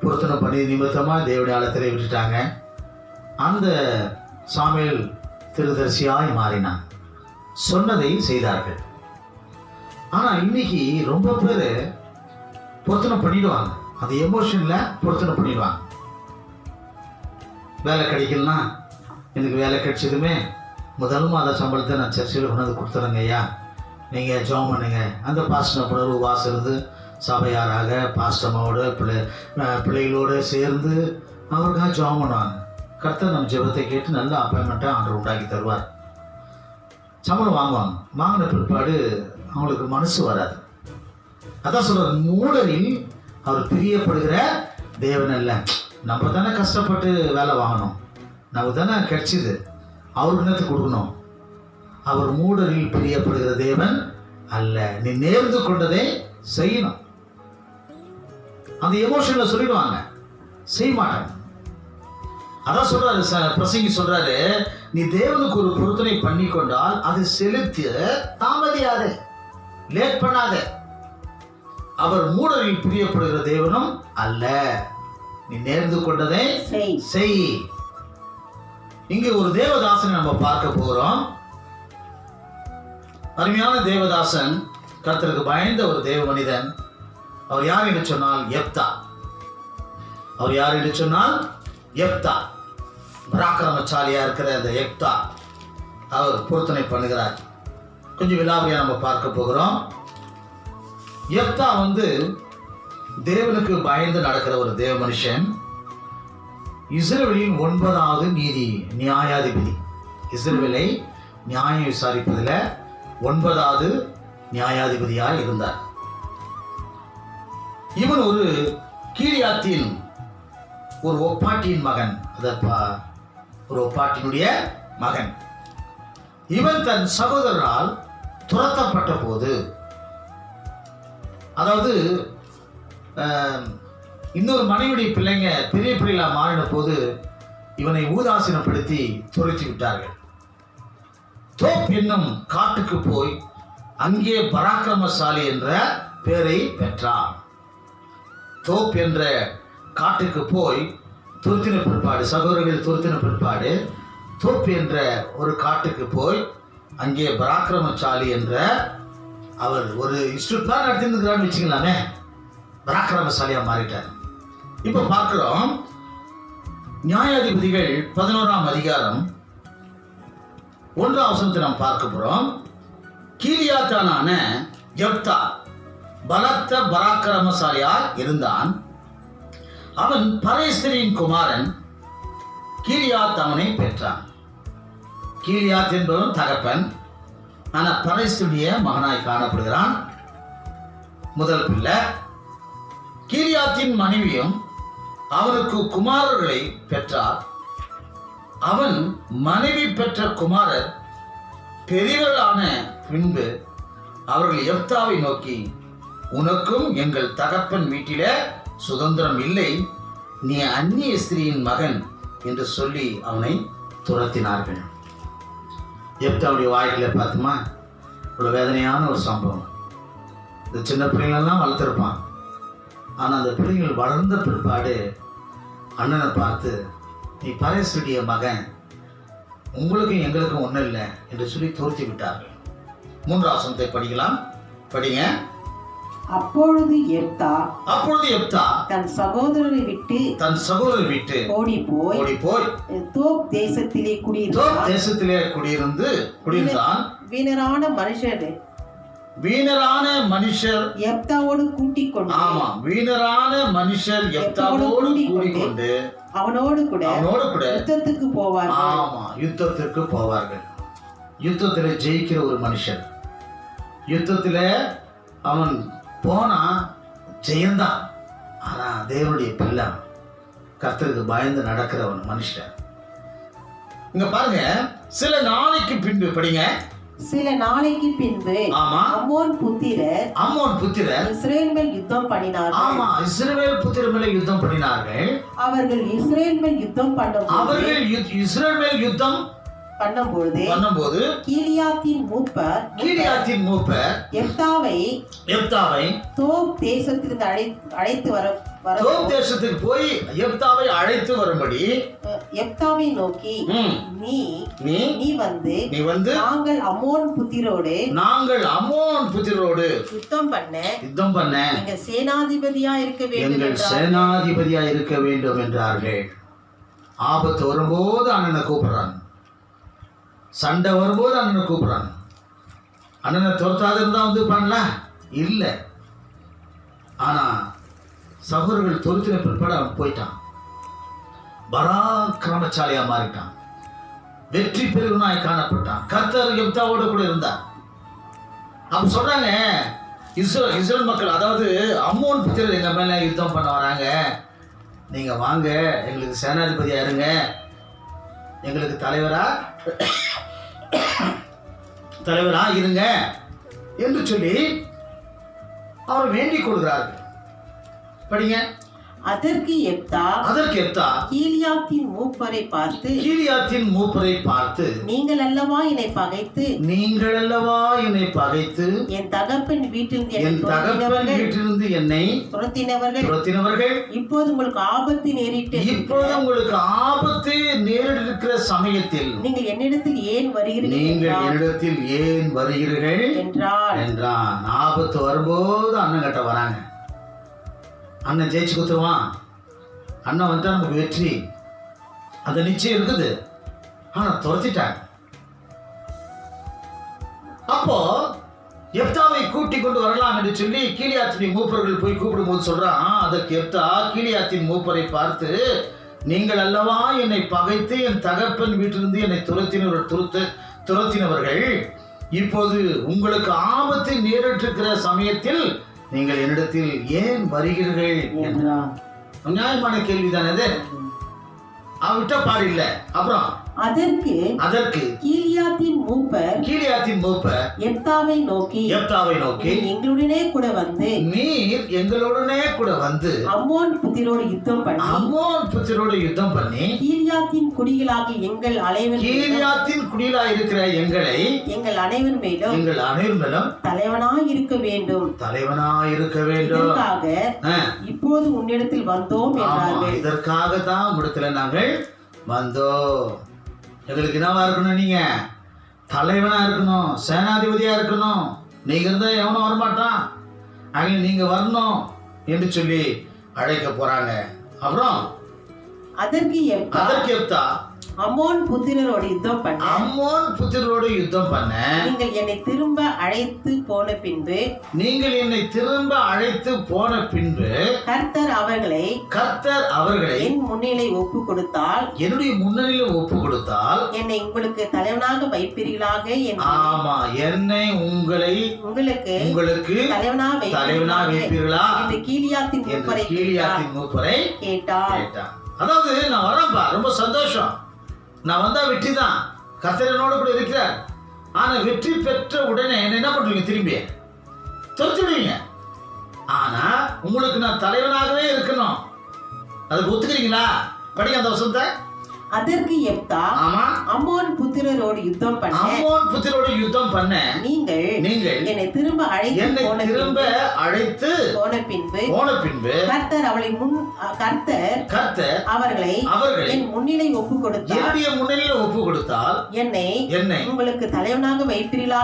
பொருத்தனை பண்ணி நிமித்தமாக தேவனுடைய ஆலயத்திலே விட்டுட்டாங்க. அந்த சாமுவேல் திருதரிசியாய் மாறினான். சொன்னதை செய்தார்கள். ஆனால் இன்னைக்கு ரொம்ப பேர் பொருத்தனை பண்ணிடுவாங்க. அந்த எமோஷனில் பொருத்தனை பண்ணிடுவாங்க. வேலை கிடைக்கலனா, எனக்கு வேலை கிடைச்சதுமே முதல் மாத சம்பளத்தை நான் சர்ச்சையில் கொண்டாந்து கொடுத்துறேங்க ஐயா, நீங்கள் ஜெபம் பண்ணுங்க. அந்த பாஸ்டர் புணர்வு வாசம் இருந்து சபையாராக பாஸ்டமாவோட பிள்ளைகளோடு சேர்ந்து அவருக்காக ஜெபம் பண்ணுவாங்க. கர்த்தர் நம்ம ஜெபத்தை கேட்டு நல்ல அப்பாயின்மெண்ட்டாக ஆண்டவர் உண்டாக்கி தருவார். சம்பளம் வாங்குவாங்க. வாங்கின பிற்பாடு அவங்களுக்கு மனசு வராது. அதான் சொல்கிறார், மூடரில் அவர் பிரியப்படுகிற தேவன் அல்ல. நம்ம தானே கஷ்டப்பட்டு வேலை வாங்கணும், நமக்கு தானே கிடைச்சிது, அவருக்கு நேரத்து கொடுக்கணும். அவர் மூடரில் பிரியப்படுகிற தேவன் அல்ல. நீ நேர்ந்து கொண்டதை செய்யணும். அந்த எமோஷன்ல சொல்லிடுவாங்க, செய்ய மாட்டாங்க. அதான் சொல்றாரு பிரசங்கி சொல்றாரு, நீ தேவனுக்கு ஒரு பொருத்தனை பண்ணி கொண்டால் அதை செலுத்தி தாமதியாதே, லேட் பண்ணாத. அவர் மூடரில் பிரியப்படுகிற தேவனும் அல்ல. நீ நேர்ந்து கொண்டதை செய். இங்கு ஒரு தேவதாசனை நம்ம பார்க்க போகிறோம். அருமையான தேவதாசன், கர்த்தருக்கு பயந்த ஒரு தேவ மனிதன். அவர் யார் என்று சொன்னால் யெப்தா. அவர் யார் என்று சொன்னால் யெப்தா. பராக்கிரமசாலியா இருக்கிற அந்த யெப்தா அவர் பொருத்தனை பண்ணுகிறார். கொஞ்சம் விலாவரியா நம்ம பார்க்க போகிறோம். யெப்தா தேவனுக்கு பயந்து நடக்கிற ஒரு தேவ மனுஷன். இஸ்ரவேலின் 9வது நியாயாதிபதி. இஸ்ரவேலை நியாயம் விசாரிப்பதில் 9வது நியாயாதிபதியாக இருந்தார். இவன் ஒரு கீரியாத்தின் ஒரு ஒப்பாட்டியின் மகன். ஒரு ஒப்பாட்டினுடைய மகன். இவன் தன் சகோதரரால் துரத்தப்பட்ட போது, அதாவது இன்னொரு மனைவியுடைய பிள்ளைங்க பெரிய பிள்ளைகளா மாறின போது இவனை ஊதாசீனப்படுத்தி துரத்தி விட்டார்கள். தோப் என்னும் காட்டுக்கு போய் அங்கே பராக்கிரமசாலி என்ற பெயரை பெற்றான். தோப் என்ற காட்டுக்கு போய் துரத்தின பிற்பாடு, சகோதரர்கள் துரத்தின பிற்பாடு தோப் என்ற ஒரு காட்டுக்கு போய் அங்கே பராக்கிரமசாலி என்ற அவர் ஒரு இன்ஸ்டியூட் தான் நடத்திருந்துக்கிறான்னு வச்சுக்கலாமே, பராக்கிரமசாலியாக மாறிட்டார். இப்போ பார்க்குறோம், நியாயாதிபதிகள் 11ஆம் அதிகாரம் 1ஆம் வசனத்தை நாம் பார்க்க போகிறோம். கீலியாத்தானான யெப்தா பலத்த பராக்கிரமசாலியாய் இருந்தான். அவன் பரேஸ்தரின் குமாரன் கீலியாத் அவனை பெற்றான். கீலியாத் என்பவன் தகப்பன், ஆனால் பரேஸ்தருடைய மகனாய் காணப்படுகிறான். முதல் பிள்ளை. கீலியாத்தின் மனைவியும் அவனுக்கு குமாரர்களை பெற்றார். அவன் மனைவி பெற்ற குமாரர் பெரியவர்களான பின்பு அவர்கள் யெப்தாவை நோக்கி, உனக்கும் எங்கள் தகப்பன் வீட்டிலே சுதந்திரம் இல்லை, நீ அந்நிய ஸ்திரீயின் மகன் என்று சொல்லி அவனை துரத்தினார்கள். யெப்தாவுடைய வாழ்க்கையில பார்த்துமா ஒரு வேதனையான ஒரு சம்பவம். இந்த சின்ன பிள்ளைங்களெல்லாம் வளர்த்துருப்பான். ஆனால் அந்த பிள்ளைங்கள் வளர்ந்த பிற்பாடு அண்ணனை பார்த்து, நீ பரேஸ்வரிய மகன், உங்களுக்கும் எங்களுக்கும் ஒன்றும் இல்லை என்று சொல்லி துரத்தி விட்டார்கள். 3ஆம் வசனத்தை படிக்கலாம். படிங்க. அப்பொழுது யெப்தா தன் சகோதரரை விட்டு ஓடி போய் தோப் தேசத்திலே குடியிருந்தான். வீணரான மனுஷர் யெப்தாவோடு கூட்டிக் கொண்டு, ஆமா, வீணரான மனுஷர் யெப்தாவோடு கூட்டிக்கொண்டு அவனோடு கூட யுத்தத்துக்கு போவார்கள். ஆமா, யுத்தத்திற்கு போவார்கள். யுத்தத்தில் ஜெயிக்கிற ஒரு மனுஷன், யுத்தத்தில் அவன் போனா ஜெயந்தான். ஆனா தேவனுடைய பிள்ளை, கர்த்தருக்கு பயந்து நடக்கிறவன் மனுஷன். இங்க பாருங்க, சில நாளைக்கு பின்பு படிங்க. சில நாளைக்கு பின்பு அம்மோன் புத்திரர் இஸ்ரவேல் மேல் யுத்தம் பண்ணினார்கள். ஆமா, இஸ்ரவேல் புத்திரர் மேல் யுத்தம் பண்ணினார்கள். அவர்கள் இஸ்ரவேல் மேல் யுத்தம் பண்ணும்போது கீலியாத்தின் மூப்பர் யெப்தாவை தோப் தேசத்திலிருந்து அழைத்து தேசத்துக்கு போய் யுத்தாவை அழைத்து வரும்படி யெப்தாவை நோக்கி, நீ வந்து நாங்கள் அம்மோன் புத்திரோடு யுத்தம் பண்ண எங்கள் சேனாதிபதியா இருக்க வேண்டும் என்றார்கள். ஆபத்து வரும்போது அண்ணனை கூப்பிடுறாங்க, சண்டை வரும்போது அண்ணனை கூப்பிடுறாங்க. அண்ணனை துரத்தாத இருந்தா வந்து பண்ணல இல்லை. ஆனா சகோதரர்கள் துரத்தின பிற்பாடு அவன் போயிட்டான், பராக்கிரமசாலியா மாறிட்டான், வெற்றி பெறுவனாய் காணப்பட்டான். கர்த்தர் யெப்தாவோடு கூட இருந்தார். அப்ப சொல்றாங்க, இஸ்ரவேல் மக்கள், அதாவது அம்மோன் புத்திரர் எங்க மேல யுத்தம் பண்ண வராங்க, நீங்க வாங்க, எங்களுக்கு சேனாதிபதியா இருங்க, எங்களுக்கு தலைவரா இருங்க என்று சொல்லி அவர் வேண்டிக் கொள்கிறார்கள். படிங்க. அதற்கு யெப்தா கீலியாத்தின் மூப்பரை பார்த்து, நீங்கள் அல்லவா என்னை பகைத்து என் தகப்பன் வீட்டிலிருந்து என்னை துரத்தினவர்கள் இப்போது உங்களுக்கு ஆபத்து நேரிட்டிருக்கிற சமயத்தில் நீங்கள் என்னிடத்தில் ஏன் வருகிறீர்கள் என்றான். ஆபத்து வரும்போது அண்ணன் கிட்ட வராங்க. அண்ணன் ஜெயிச்சு குத்துருவான், அண்ணன் வந்துட்டா நமக்கு வெற்றி, அந்த நிச்சயம் இருக்குது. ஆனா துரத்திட்டாங்க. அப்போ யெப்தாவை கூட்டிக் கொண்டு வரலாம் என்று சொல்லி கீலியாத்தின் மூப்பர்கள் போய் கூப்பிடும்போது சொல்றான். அதற்கு யெப்தா கீலியாத்தின் மூப்பரை பார்த்து, நீங்கள் அல்லவா என்னை பகைத்து என் தகப்பன் வீட்டிலிருந்து என்னை துரத்தினவர்கள் இப்போது உங்களுக்கு ஆபத்து நேரிட்டிருக்கிற சமயத்தில் நீங்கள் என்னிடத்தில் ஏன் வருகிறீர்கள் என்றான். நியாயமான கேள்விதானே அது. அவன் விட்ட பாடு இல்லை. அப்புறம் அதற்கு கீலியாத்தின் மூப்பர் எப்தாவை நோக்கி எங்களுடனே கூட வந்து நீர் எங்களுடனே கூட வந்து அம்மோன் புத்திரோடு யுத்தம் பண்ணி கீலியாத்தின் குடிகளாகி கீலியாத்தின் குடிகளாக இருக்கிற எங்கள் அனைவர் மேலும் தலைவனாய் இருக்க வேண்டும் இதற்காக இப்போது உன்னிடத்தில் வந்தோம் என்றார்கள். இதற்காக தான் உம்மிடத்தில் நாங்கள் வந்தோம். எங்களுக்கு என்னவா இருக்கணும்? நீங்க தலைவனா இருக்கணும், சேனாதிபதியா இருக்கணும். நீங்க இருந்தா எவனும் வரமாட்டான், அங்கே நீங்க வரணும் என்று சொல்லி அழைக்க போறாங்க. அப்புறம் அதற்கு எப்தா அம்மோன் புத்திரரோடு யுத்தம் பண்ண நீங்கள் என்னை திரும்ப அழைத்து போன பின்பு கர்த்தர் அவர்களை என் முன்னிலை ஒப்பு கொடுத்தால் என்னுடைய முன்னிலையில ஒப்பு கொடுத்தால் என்னை உங்களுக்கு தலைவனாக வைப்பீர்களாக என்னை உங்களுக்கு தலைவனாக வைப்பீர்களா என்று கீலியாத்தின் மூப்பரை கேட்டார். அதாவது நான் வரேன்பா, ரொம்ப சந்தோஷம், நான் வந்தா வெற்றி தான், கர்த்தர் என்னோட கூட இருக்கிறார். ஆனா வெற்றி பெற்ற உடனே என்ன பண்ணுவீங்க? திரும்பி துரத்திடுவீங்க. ஆனா உங்களுக்கு நான் தலைவனாகவே இருக்கணும். அதுக்கு ஒத்துக்கிறீங்களா? படிங்க அந்த வசனத்தை. அதற்கு எப்தா அம்மோன் புத்திரரோடு யுத்தம் பண்ண நீங்கள் என்னை திரும்ப அழைத்து போன பின்பு கர்த்தர் அவர்களை என் முன்னிலை ஒப்பு கொடுத்தால் என்னை உங்களுக்கு தலைவனாக வைப்பீர்களா?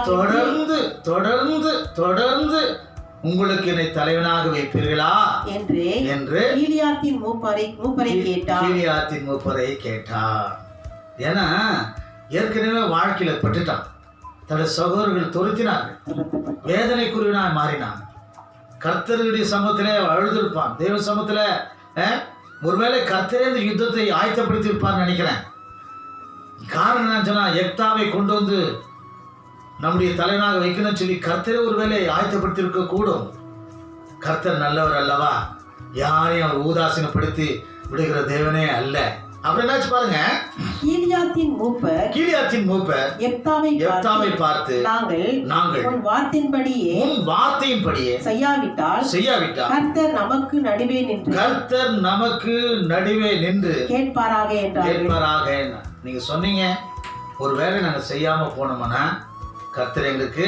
தொடர்ந்து உங்களுக்கு என்னை தலைவனாக வைப்பீர்களா என்று கீலியாத்தின் மூப்பரை கேட்டார். ஏன்னா ஏற்கனவே வாழ்க்கையில பட்டுட்டான். தன்னுடைய சகோதரர்கள் துரத்தினார்கள், வேதனைக்குரியவனாய் மாறினான். கர்த்தருடைய சமூகத்திலே அழுதிருப்பான். தேவ சமூகத்திலே ஒருவேளை கர்த்தரே இந்த யுத்தத்தை ஆயத்தப்படுத்தி இருப்பான்னு நினைக்கிறேன். காரணம் என்ன சொன்னா, எப்தாவை கொண்டு வந்து நம்முடைய தலைவனாக வைக்கணும்னு சொல்லி கர்த்தரே ஒருவேளை ஆயத்தப்படுத்தி இருக்க கூடும். கர்த்தர் நல்லவர் அல்லவா, யாரையும் அவர் ஊதாசீனப்படுத்தி விடுகிற தேவனே அல்ல. அப்புறம் என்னாச்சு பாருங்க. கீலியாத்தின் மூப்பர் எப்தாவை பார்த்து நாங்கள் உன் வார்த்தையின்படியே செய்யாவிட்டால் கர்த்தர் நமக்கு நடுவே நின்று கேட்பாராக என்றார். நீங்க சொன்னீங்க, ஒருவேளை நாங்க செய்யாம போனோம்னா கர்த்தர் எங்களுக்கு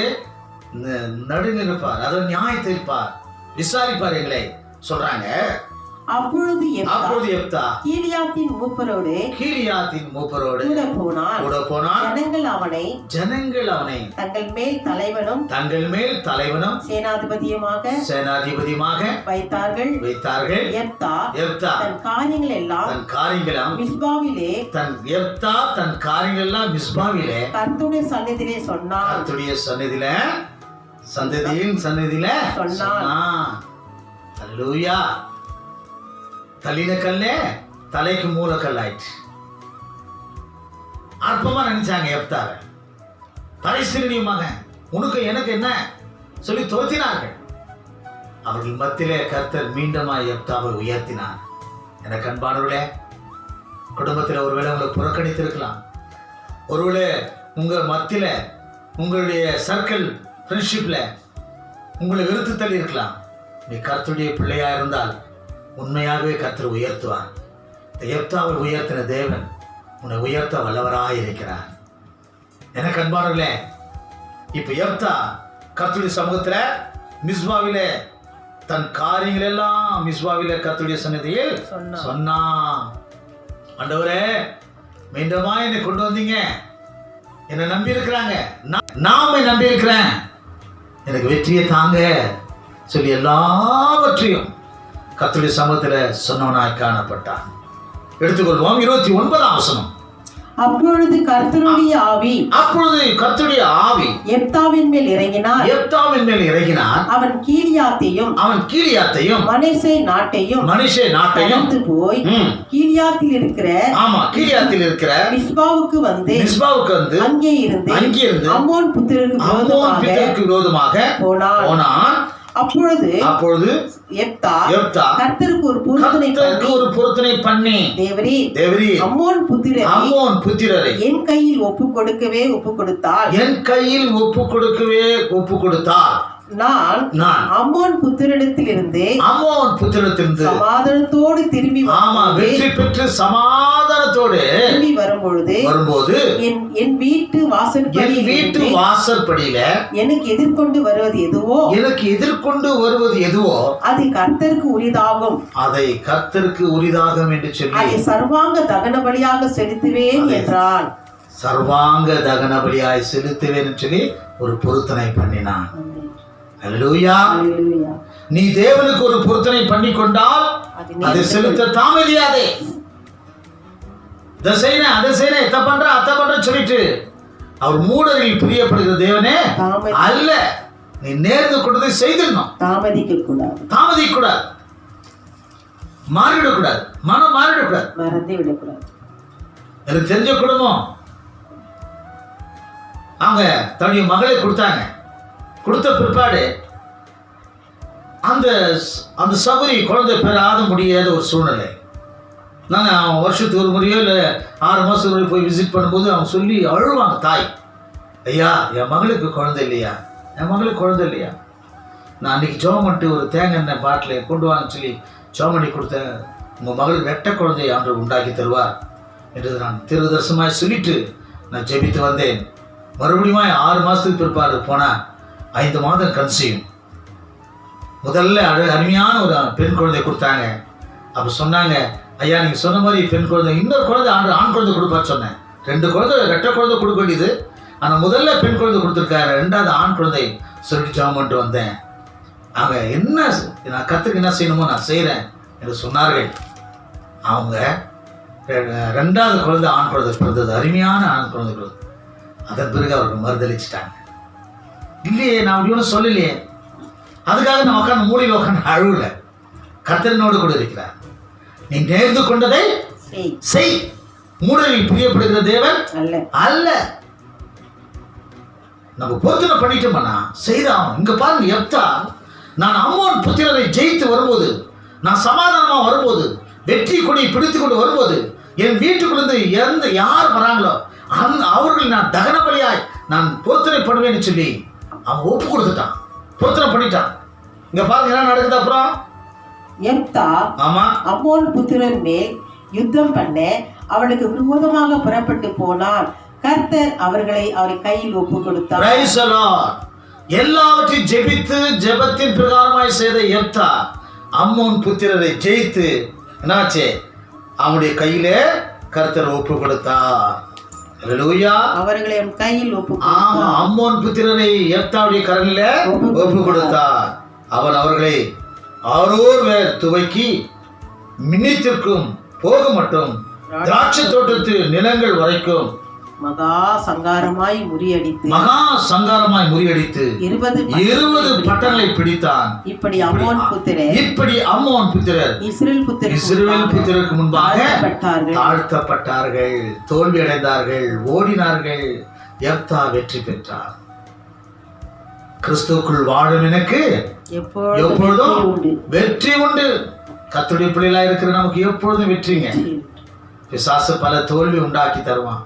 நடுநிற்பார், அதாவது நியாயத்தை இருப்பார், விசாரிப்பார் எங்களை சொல்றாங்க. அப்பொழுது எப்தா கீலியாத்தின் மூப்பரோடு கூட போனான். ஜனங்கள் அவனை தங்கள் மேல் தலைவனும் சேனாதிபதியுமாக வைத்தார்கள். எப்தா தன் காரியங்கள் எல்லாம் மிஸ்பாவிலே கர்த்தருடைய சந்நிதியிலே சொன்னான். அல்லேலூயா. தள்ளின கல்லே தலைக்கு மூலக்கல் ஆயிடுச்சு. அற்பமா நினைச்சாங்க எப்தாவை. பரிசீலனியமாக உனக்கு எனக்கு என்ன சொல்லி தோற்றினார்கள். அவர்கள் மத்தியிலே கர்த்தர் மீண்டுமாய் எப்தாவை உயர்த்தினார். எனக்கு அன்பானவர்களே, குடும்பத்தில் ஒருவேளை உங்களை புறக்கணித்திருக்கலாம், ஒருவேளை உங்க மத்தியில உங்களுடைய சர்க்கிள் ஃப்ரெண்ட்ஷிப்ல உங்களை வெறுத்து தள்ளி இருக்கலாம். நீ கர்த்தருடைய பிள்ளையா இருந்தால் உண்மையாகவே கர்த்தர் உயர்த்துவார். எப்தாவை உயர்த்தின தேவன் உன்னை உயர்த்த வல்லவராக இருக்கிறார். எனக்கு அன்பானவர்களே, இப்ப எப்தா கர்த்தருடைய சமூகத்துல மிஸ்பாவிலே தன் காரியங்கள் எல்லாம் கர்த்தருடைய சன்னதியில் சொன்னான். ஆண்டவரே, மீண்டுமா என்னை கொண்டு வந்தீங்க, என்னை நம்பி இருக்கிறாங்க, நாம நம்பி இருக்கிறேன், எனக்கு வெற்றியை தாங்க சொல்லி எல்லாவற்றையும் கர்த்தருடைய சமூகத்தில் சொன்னவனாய் காணப்பட்டான். எடுத்துக்கொள்வோம் 29ஆம் வசனம். அப்பொழுது கர்த்தருடைய ஆவி எப்தாவின் மேல் இறங்கினார். அவன் கீலியாத்தையும் மனேசே நாட்டையும் போய் கீலியாத்தில் இருக்கிற மிஸ்பாவுக்கு வந்து அங்கே இருந்து அம்மோன் புத்திரருக்கு விரோதமாக போனான். அப்பொழுது யெப்தா யெப்தா கர்த்தருக்கு ஒரு பொருத்தனை பண்ணி தேவரீர் அம்மோன் புத்திரரை என் கையில் ஒப்பு கொடுத்தால் நான் அம்மோன் புத்திரத்திலிருந்து சமாதானத்தோடு திரும்பி வெற்றி பெற்று சமாதானத்தோடு திரும்பி வரும்போது என் வீட்டு வாசற்படியில எனக்கு எதிர்கொண்டு வருவது எதுவோ அது கர்த்தருக்கு உரிதாகும் என்று சொல்லி அதை சர்வாங்க தகன பலியாக செலுத்துவேன் என்றான். சர்வாங்க தகன பலியாய் செலுத்துவேன் என்று சொல்லி ஒரு பொருத்தனை பண்ணினான். அல்லேலூயா. நீ தேவனுக்கு ஒரு பொருத்தனை பண்ணி கொண்டால் அதை செலுத்த தாமதியாதே. இதை செய்யணும் அதை செய்யணும் எத்த பண்ற அத்த பண்ற சொல்லிட்டு அவர் மூடரில் பிரியப்படுகிற தேவனே அல்ல. நீ நேர்ந்து கொண்டதை செய்திடணும். தாமதிக்க கூடாது. மாறிவிடக்கூடாது. மனம் மாறிவிடக்கூடாது. எனக்கு தெரிஞ்ச குடும்பம் அவங்க தன்னுடைய மகளை கொடுத்த பிற்பாடு அந்த சபரி குழந்தை பெறாத முடியாத ஒரு சூழ்நிலை. நாங்கள் வருஷத்துக்கு ஒரு முறையோ இல்லை 6 மாதம் முறை போய் விசிட் பண்ணும்போது அவங்க சொல்லி அழுவாங்க. தாய், ஐயா என் மகளுக்கு குழந்தை இல்லையா. நான் அன்றைக்கி ஜோம் பண்ணிட்டு ஒரு தேங்காய் எண்ணெய் பாட்டில் கொண்டு வாங்க சொல்லி ஜோம் பண்ணி கொடுத்தேன். உங்கள் மகளுக்கு ரெட்டை குழந்தையை ஆண்டவர் உண்டாக்கி தருவார் என்று நான் தீர்க்கதரிசனமாய் சொல்லிட்டு நான் ஜெபித்து வந்தேன். மறுபடியும் 6 மாதத்துக்கு பிற்பாடு போனால் 5 மாதம் கன்சீவ். முதல்ல அருமையான ஒரு பெண் குழந்தை கொடுத்தாங்க. அப்போ சொன்னாங்க, ஐயா நீங்கள் சொன்ன மாதிரி பெண் குழந்தை, இன்னொரு குழந்தை ஆண் குழந்தை கொடுப்பார் சொன்னேன். 2 குழந்தை ரெட்டை குழந்தை கொடுக்க வேண்டியது, ஆனால் முதல்ல பெண் குழந்தை கொடுத்துருக்காரு, 2வது ஆண் குழந்தை சொல்லிட்டு ஜெபம் பண்ணிட்டு வந்தேன். அவங்க நான் கற்றுக்கு என்ன செய்யணுமோ நான் செய்கிறேன் என்று சொன்னார்கள். அவங்க 2வது குழந்தை ஆண் குழந்தை பிறந்தது, அருமையான ஆண் குழந்தை பிறந்தது. அதன் பிறகு அவர்கள் மறுதளிச்சிட்டாங்க. இல்லையே நான் அப்படி சொல்லலையே. அதுக்காக நான் உட்காந்து மூலையில் உட்காந்து அழுவல. கர்த்தரினோடு கூட இருக்கிறார். நீ நேர்ந்து கொண்டதை செய். மூடரில் பிரியப்படுகிற தேவன் அல்ல. நம்ம பொருத்தனை பண்ணிட்டோம்னா செய்தான். இங்க பாருங்க, யெப்தா நான் அம்மோன் புத்திரரை ஜெயித்து வரும்போது, நான் சமாதானமா வரும்போது, வெற்றி கொடி பிடித்து கொண்டு வரும்போது, என் வீட்டுக்குள்ளேருந்து யார் வராங்களோ அவர்கள் நான் தகன பலியாய் நான் பொருத்தனை பண்ணுவேன்னு சொல்லி அவன் ஒப்பு கொடுத்துட்டான். பொருத்தனை பண்ணிட்டான். இங்க பாருங்க என்ன நடக்குது. அப்புறம் யெப்தா அம்மோன் புத்திரன் மேல் யுத்தம் பண்ண அவளுக்கு விரோதமாக புறப்பட்டு போனான். கர்த்தர் அவரை கையில் ஒப்பு கொடுத்தார். Praise the Lord. எல்லாவற்றையும் ஜெபித்து ஜெபத்தின் பிரகாரமாய் செய்த யெப்தா அம்மோன் புத்திரரை ஜெயித்து என்னாச்சு, அவனுடைய கையிலே கர்த்தர் ஒப்பு கொடுத்தார். அல்லேலூயா. அவர்களை கையில் ஒப்பு அம்மோன் புத்திரரை யெப்தாவுடைய கரங்களிலே ஒப்பு கொடுத்தார். அவன் அவர்களை 6 பேர் துவக்கி மின்னித்திற்கும் போக மட்டும் திராட்சை தோட்டத்து நிலங்கள் வரைக்கும் மகா சங்காரமாய் முறியடித்து 20 பட்டணங்களை பிடித்தான். இப்படி அம்மோன் புத்திரர் இஸ்ரவேல் புத்திரருக்கு முன்பாக தாழ்த்தப்பட்டார்கள், தோல்வி அடைந்தார்கள், ஓடினார்கள். யெப்தா வெற்றி பெற்றார். கிறிஸ்துவுக்குள் வாழும் எனக்கு எப்பொழுதும் வெற்றி உண்டு. கர்த்தருடைய பிள்ளைகளா இருக்கிற நமக்கு எப்பொழுதும் வெற்றிங்க. பிசாசு பல தோல்வி உண்டாக்கி தருவான்,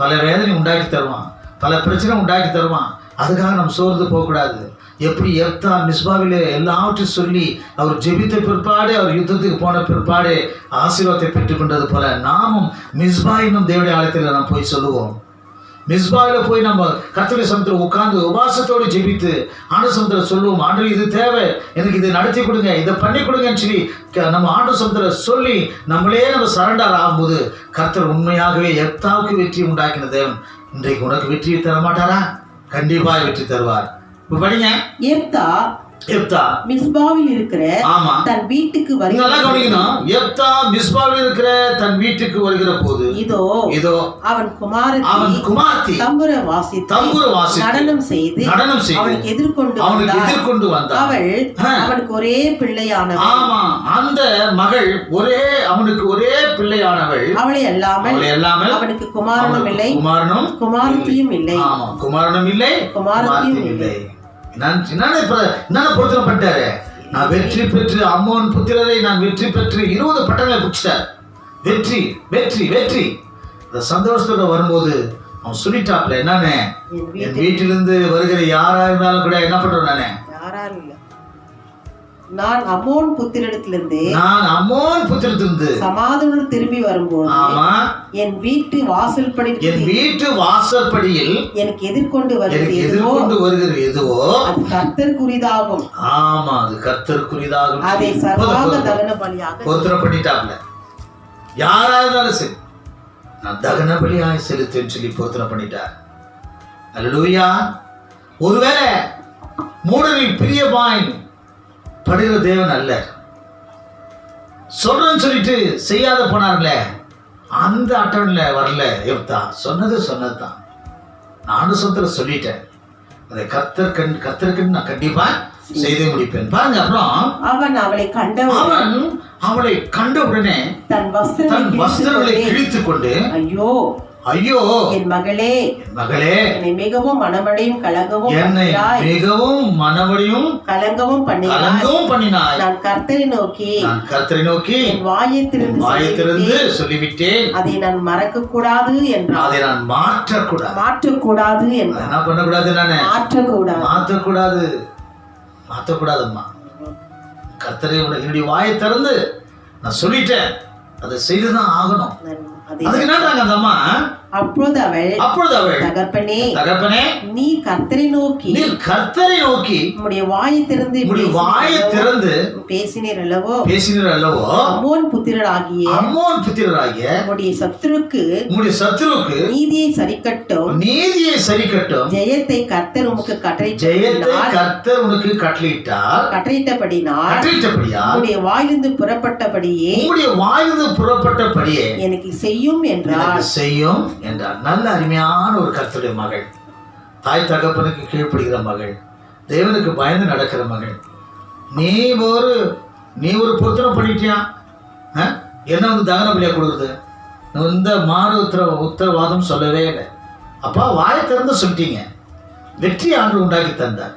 பல வேதனை உண்டாக்கி தருவான், பல பிரச்சனை உண்டாக்கி தருவான். அதுக்காக நம்ம சோர்ந்து போகக்கூடாது. எப்படி யெப்தா மிஸ்பாவிலே எல்லாவற்றையும் சொல்லி அவர் ஜெபித்த பிற்பாடு, அவர் யுத்தத்துக்கு போன பிற்பாடு ஆசீர்வாதத்தை பெற்றுக்கொண்டது போல நாமும் மிஸ்பா என்னும் தேவனுடைய ஆலயத்தில் நாம் போய் சொல்லுவோம். மிஸ்பாவில் போய் நம்ம கர்த்தருடைய சமூகத்தில் உட்கார்ந்து உபாசத்தோடு ஜெபித்து ஆண்டவர் சமூகத்தில் சொல்லுவோம், ஆண்டவர் இது தேவை, எனக்கு இதை நடத்தி கொடுங்க, இதை பண்ணி கொடுங்கன்னு சொல்லி நம்ம ஆண்டவர் சமூகத்தில் சொல்லி நம்மளே நம்ம சரண்டர் ஆகும்போது கர்த்தர் உண்மையாகவே யெப்தாவுக்கு வெற்றி உண்டாக்கின தேவன் இன்றைக்கு உனக்கு வெற்றியை தர மாட்டாரா? கண்டிப்பாக வெற்றி தருவார். இப்போ படிங்க. யெப்தா மிஸ்பாவில் இருக்கிற தன் வீட்டுக்கு வருகிற போது இதோ அவன் குமாரத்தி தம்புர வாசித்து நடனம் செய்து அவனுக்கு எதிர்கொண்டு வந்தாள். அவள் அவனுக்கு ஒரே பிள்ளையானவள். அந்த மகள் அவனுக்கு ஒரே பிள்ளையானவள். அவளை அல்லாமல் அவனுக்கு குமாரனும் இல்லை, குமாரத்தியும் இல்லை. என்னென்ன பொருத்தனை பண்ணிட்டாரு? நான் வெற்றி பெற்று அம்மோன் புத்திரரை நான் வெற்றி பெற்று 20 பட்டங்களை பிடிச்சிட்டார். வெற்றி வெற்றி வெற்றி. இந்த சந்தோஷத்தோட வரும்போது அவன் சொல்லிட்டாப்ல, என்னன்னு, என் வீட்டிலிருந்து வருகிற யாரா இருந்தாலும் கூட என்ன பண்றேன் நானே, யாராலும் இல்ல, நான் அம்மோன் புத்திரத்திலிருந்து சமாதானம் திரும்பி வரும்போது என் வீட்டு வாசற்படியில் எனக்கு எதிர்கொண்டு வருகிறது எதுவோ அது கர்த்தருக்குரியதாகும். ஆமா, அது கர்த்தருக்குரியதாகும். அதை சர்வாங்க தகன பலியாக பொருத்தனை பண்ணிட்டாப்ல. யாரா இருந்தாலும் சரி, நான் தகன பலியாய் செலுத்தேன்னு சொல்லி பொருத்தனை பண்ணிட்டார். அல்லேலூயா. ஒருவேளை மூடரில் பிரியமாய் படுகிற தேவன் அல்ல, சொல்றேன்னு சொல்லிட்டு செய்யாத போனார்களே, அந்த அட்டவணையில் வரல. எப்தா சொன்னதுதான். நானும் சொத்துல சொல்லிட்டேன், அதை கர்த்தருக்கு நான் கண்டிப்பா செய்து முடிப்பேன். பாருங்க, அப்புறம் அவன் அவளை கண்ட உடனே தன் வஸ்திரங்களை கிழித்துக் கொண்டு, ஐயோ என் மகளே என்னை மிகவும் மனமடையும் கலங்கவும் பண்ணினாய். நான் கர்த்தரை நோக்கி என் வாயை திறந்து சொல்லிவிட்டேன், அதை நான் மறக்க கூடாது என்றான். அதை நான் மாற்றக்கூடாது என்றான். என்ன பண்ணக்கூடாது? நானே மாற்றக்கூடாதும்மா. கர்த்தரை என்னுடைய வாயை திறந்து நான் சொல்லிட்டேன், அதை செய்துதான் ஆகணும். அதுக்கு என்னன்றாங்க அந்த அம்மா? அப்பொழுது அவள் தகப்பனே நீ கர்த்தரை நோக்கி உம்முடைய வாயை திறந்து பேசினீர் அல்லவோ அம்மோன் புத்திரராகிய உம்முடைய சத்துருக்கு நீதியை சரிக்கட்டும் ஜெயத்தை கர்த்தர் உமக்கு கட்டளையிட்டபடினால் உம்முடைய வாயிலிருந்து புறப்பட்டபடியே எனக்கு செய்யும் என்றார். நல்ல அருமையான ஒரு கர்த்தருடைய மகள், தாய் தகப்பனுக்கு கீழ்ப்படுகிற மகள், தேவனுக்கு பயந்து நடக்கிற மகள். நீ ஒரு பொருத்தனை பண்ணிட்டியா? என்ன தகன பலியா கொடுக்குறது? இந்த மாறு உத்தரவாதம் சொல்லவே இல்லை. அப்பா வாயை திறந்து சொல்லிட்டீங்க, வெற்றி ஆண்டு உண்டாக்கி தந்தார்.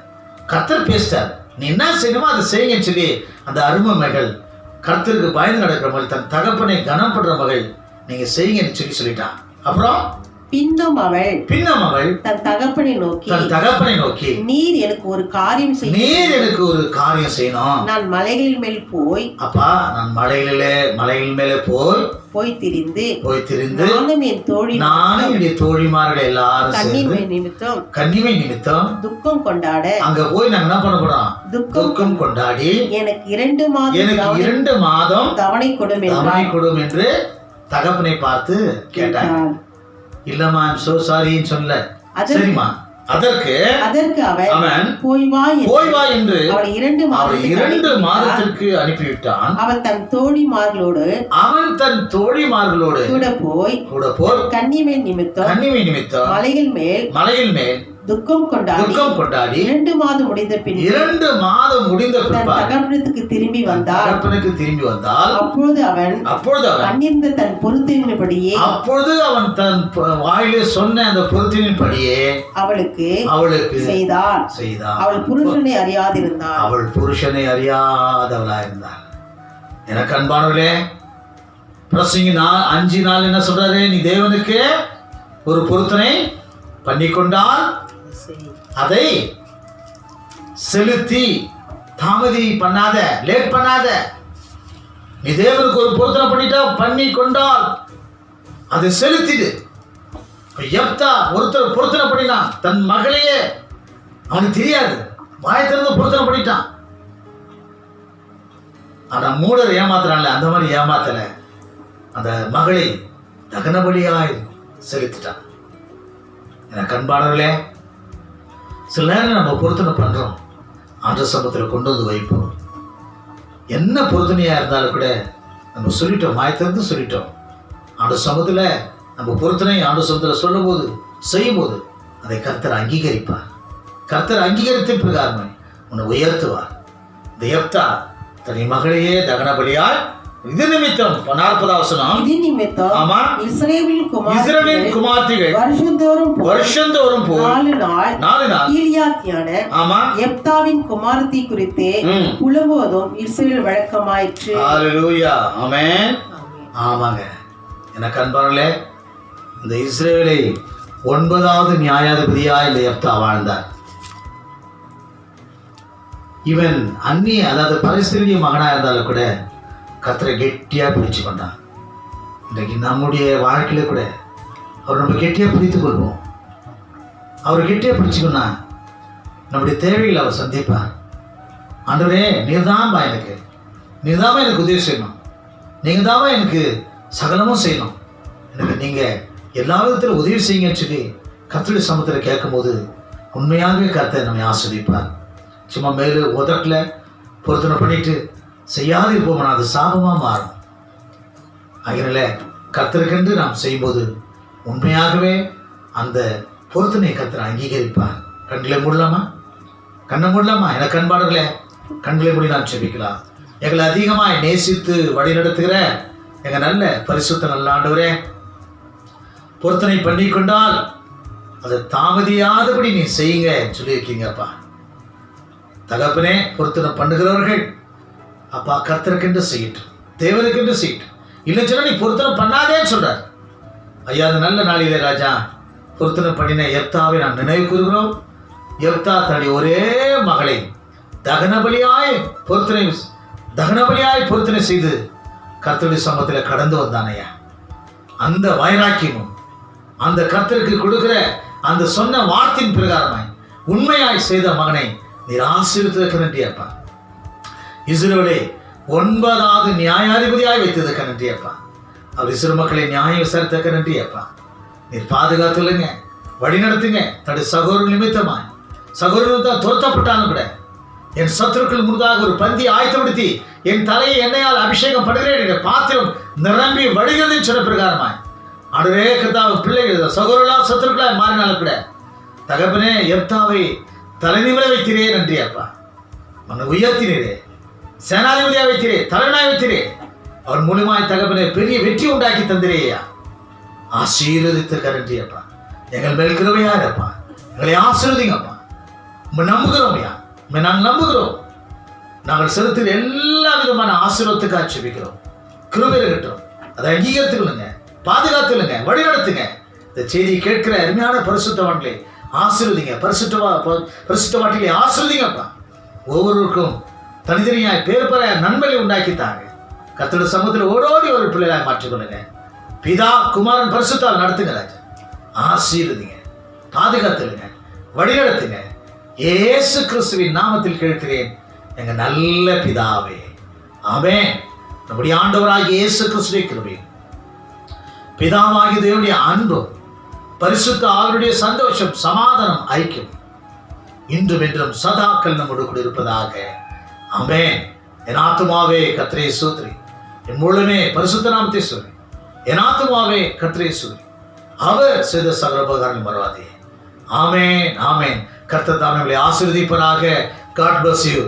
கர்த்தர் பேசிட்டார், நீ என்ன செய்யணுமோ அதை செய்யுங்கன்னு சொல்லி அந்த அருமை மகள், கர்த்தருக்கு பயந்து நடக்கிற மகள், தன் தகப்பனை கனம் பண்ற மகள், நீங்க செய்யுங்கன்னு சொல்லிட்டான். அப்புறம் பின்னும் அவள் தன் தகப்பனை நோக்கி நீர் எனக்கு ஒரு காரியம் செய்யணும். நான் மலைகளின் மேல் போய், அப்பா நான் மலைகளின் மேலே போய் திரிந்து நானும் என்னுடைய தோழிமார்கள் எல்லாரும் கன்னிமை நிமித்தம் துக்கம் கொண்டாட அங்க போய் நாங்க என்ன பண்ண போறோம்? துக்கம் கொண்டாடி எனக்கு 2 மாதம் தவணை கொடும் என்று தகப்பனை பார்த்து கேட்டார். இல்லம்மா சோ சாரின்னு சொல்லல. சரிம்மா. அதற்கு அவன் போய் வா என்று அவளை 2 மாதத்திற்கு அனுப்பிவிட்டான். அவன் தன் தோழிமார்களோடு கூட போய் கன்னிமை நிமித்தம் மலைகள் மேல் துக்கம் கொண்டாடி 2 மாதம் முடிந்த பின் தகப்பனுக்கு திரும்பி வந்தால் அப்பொழுது அவன் பண்ணிருந்த தன் பொருத்தினின்படியே அவன் தன் வாயிலே சொன்ன அந்த பொருத்தினின்படியே அவளுக்கு செய்தான். அவள் புருஷனை அறியாதவளாயிருந்தாள். எனக்கு அன்பானவர்களே, பிரசங்கி 5 நாள் என்ன சொல்றாரு? நீ தேவனுக்கு ஒரு பொருத்தனை பண்ணிக்கொண்டால் அதை செலுத்தி லேட் பண்ணாத. நீ தேவனுக்கு ஒரு பொருத்தனை பண்ணி கொண்டால் அதை செலுத்திடு. எப்தா ஒருத்தர் பொருத்தனை பண்ணினான், தன் மகளையே, அவனுக்கு தெரியாது, வாய் திறந்து பொருத்தனை பண்ணிட்டான். ஆனா மூடர் ஏமாத்துறான்ல, அந்த மாதிரி ஏமாத்தல, அந்த மகளை தகனபலியாய் செலுத்திட்டான். எனக்கு அன்பானவர்களே, சில நேரம் நம்ம பொருத்தனை பண்றோம், ஆண்டவர் சமூகத்தில் கொண்டு வந்து வைப்போம். என்ன பொருத்தனையா இருந்தாலும் கூட நம்ம சொல்லிட்டோம், மாயத்திலிருந்து சொல்லிட்டோம். ஆண்டவர் சமூகத்தில் நம்ம பொருத்தனை ஆண்டவர் சமூகத்தில் சொல்லும் போது செய்யும் போது அதை கர்த்தர் அங்கீகரிப்பார். கர்த்தர் அங்கீகரித்த பிரகாரமே உன்னை உயர்த்துவார். இந்த எப்தா தன் மகளையே தகனபலியாய் இது நிமித்தம் 40வது வசனம். இது நிமித்தம் ஆமா, இஸ்ரவேலின் இஸ்ரவேலின் குமார்த்திகள் வருஷந்தோறும் போய் 4 நாள் கீலியாத்தியான ஆமா எப்தாவின் குமாரத்தி குறித்து புலம்போதும் இஸ்ரவேல் வழக்கமாயிற்று. ஹalleluya, ஆமென். ஆமாங்க, எனக்கு அன்பானவர்களே, இந்த இஸ்ரவேலை 9வது நியாயாதிபதியா இந்த எப்தா வாழ்ந்தார். இவன் அந்நிய, அதாவது பரிஸ்தீலிய மகனா இருந்தாலும் கூட கர்த்தரை கெட்டியா பிடிச்சு கொண்டான். இன்றைக்கு நம்முடைய வாழ்க்கையில கூட அவர் நம்ம கெட்டியா பிடித்து கொள்வோம். அவர் கெட்டியா பிடிச்சுக்கொண்டா நம்முடைய தேவைகளை அவர் சந்திப்பார். ஆண்டவரே, நீர்தான்பா எனக்கு, நீர்தாமா எனக்கு உதவி செய்யணும், நீங்க தாமா எனக்கு சகலமும் செய்யணும், எனக்கு நீங்க எல்லா விதத்திலும் உதவி செய்யுங்கன்னு சொல்லி கர்த்தருடைய சமூகத்தில் கேட்கும்போது உண்மையாகவே கர்த்தர் நம்மை ஆஸ்வதிப்பார். சும்மா மேலே உதட்டில் பொருத்தனை பண்ணிட்டு செய்யாது இருப்போம்னா அது சாபமாக மாறும். அதனால கர்த்தருக்கென்று நாம் செய்யும்போது உண்மையாகவே அந்த பொருத்தனை கர்த்தர் அங்கீகரிப்பார். கண்களை மூடலாமா? கண்ணை மூடலாமா? எனக்கு அன்பானவர்களே, கண்களை மூடி நாம் செபிக்கலாம். எங்களை அதிகமாக நேசித்து வழி நடத்துகிற எங்கள் நல்ல பரிசுத்த நல்ல ஆண்டவரே, பொருத்தனை பண்ணி கொண்டால் அதை தாமதியாதபடி நீ செய்யுங்க சொல்லியிருக்கீங்கப்பா. தகப்பனே, பொருத்தனை பண்ணுகிறவர்கள் அப்பா கர்த்தருக்கென்று செய்யட்டும், தேவனுக்கென்று செய்யட்டும். இல்லைன்னு சொன்னா நீ பொருத்தனை பண்ணாதேன்னு சொல்றார். ஐயா, அந்த நல்ல நாளிலே ராஜா பொருத்தனை பண்ணின எப்தாவை நாம் நினைவு கூறுகிறோம். எப்தா தன்னுடைய ஒரே மகளை தகனபலியாய் பொருத்தனை செய்து கர்த்தருடைய சமூகத்தில் கடந்து வந்தான் ஐயா. அந்த வைராக்கியமும் அந்த கர்த்தருக்கு கொடுக்கிற அந்த சொன்ன வார்த்தையின் பிரகாரமாய் உண்மையாய் செய்த மகனை நீர் ஆசீர்வதிக்க நன்றியப்பா. இஸ்ரவேலை 9வது நியாயாதிபதியாய் வைத்ததுக்கு நன்றியப்பா. அவர் இஸ்ரவேல் மக்களை நியாயம் விசாரித்தக்க நன்றியப்பா. நீர் பாதுகாத்துலங்க, வழி நடத்துங்க. தன்னுடைய சகோதரர் நிமித்தமாய் சகோதரர் தான் துரத்தப்பட்டாலும் கூட என் சத்துருக்கள் முன்னதாக ஒரு பந்தி ஆயத்தப்படுத்தி என் தலையை எண்ணெயால் அபிஷேகம் பண்ணுகிறேன், பாத்திரம் நிரம்பி வழிகிறதுன்னு சொன்ன பிரகாரமாய் ஆண்டவரே கர்த்தாவின் பிள்ளைகள் சகோதரர்களா சத்துருக்களாய் மாறினாலும் கூட தகப்பனே எப்தாவை தலைநிமிர வைக்கிறே நன்றி அப்பா. அவனை உயர்த்தினீரே, சேனாதிபதியாக வைக்கிறே, தலைவனாய் வைக்கிறே. அவன் மூலமாய் தகப்பனே பெரிய வெற்றி உண்டாக்கி தந்திரேயா. ஆசீர்வதித்த நன்றி அப்பா. எங்கள் மேல் கிருபையா இருப்பா, எங்களை ஆசீர்வதிங்கப்பா. நம்புகிறோம் ஐயா, நாங்கள் நம்புகிறோம். நாங்கள் செலுத்துகிற எல்லா விதமான ஆசீர்வாதத்துக்காக ஜெபிக்கிறோம். கிருபை இருக்கட்டும், அதை அங்கீகரித்துக்கொள்ளுங்க, பாதுகாத்துக்கொள்ளுங்க, வழி நடத்துங்க. இந்த செய்தியை கேட்கிற அருமையான பரிசுத்தவான்களை ஆசீர்வதிங்க, பரிசுத்தவாட்டிலே ஆசீர்வதிங்கப்பா. ஒவ்வொருவருக்கும் தனித்தனியாய் பேர் பெற நன்மையை உண்டாக்கித்தாங்க. கர்த்தருடைய சமூகத்தில் ஓடோடி ஒரு பிள்ளையாய் மாற்றிக்கொள்ளுங்க. பிதா குமாரன் பரிசுத்தால் நடத்துங்க ராஜா. ஆசீர்வதிங்க, பாதுகாத்துடுங்க, வழிநடத்துங்க. இயேசு கிறிஸ்துவின் நாமத்தில் கேட்கிறேன் எங்க நல்ல பிதாவே, ஆமென். நம்முடைய ஆண்டவராகிய இயேசு கிறிஸ்துவின் கிருபை, பிதாவாகிய தேவனுடைய அன்பு, பரிசுத்த ஆவியுடைய சந்தோஷம், சமாதானம், ஐக்கியம் இன்றும் என்றும் சதாக்கள் நம்மோடு கூட இருப்பதாக. ஆமென். என் ஆத்துமாவே கர்த்தரை ஸ்தோத்திரி, என் முழுமே பரிசுத்த நாமத்தை சொல்லி, என் ஆத்துமாவே கர்த்தரை சொல்லி, அவர் செய்த சகல உபகாரங்களை மறவாதே. ஆமென், ஆமென். கர்த்தர் தாமே உங்களை ஆசீர்வதிப்பாராக. God bless you.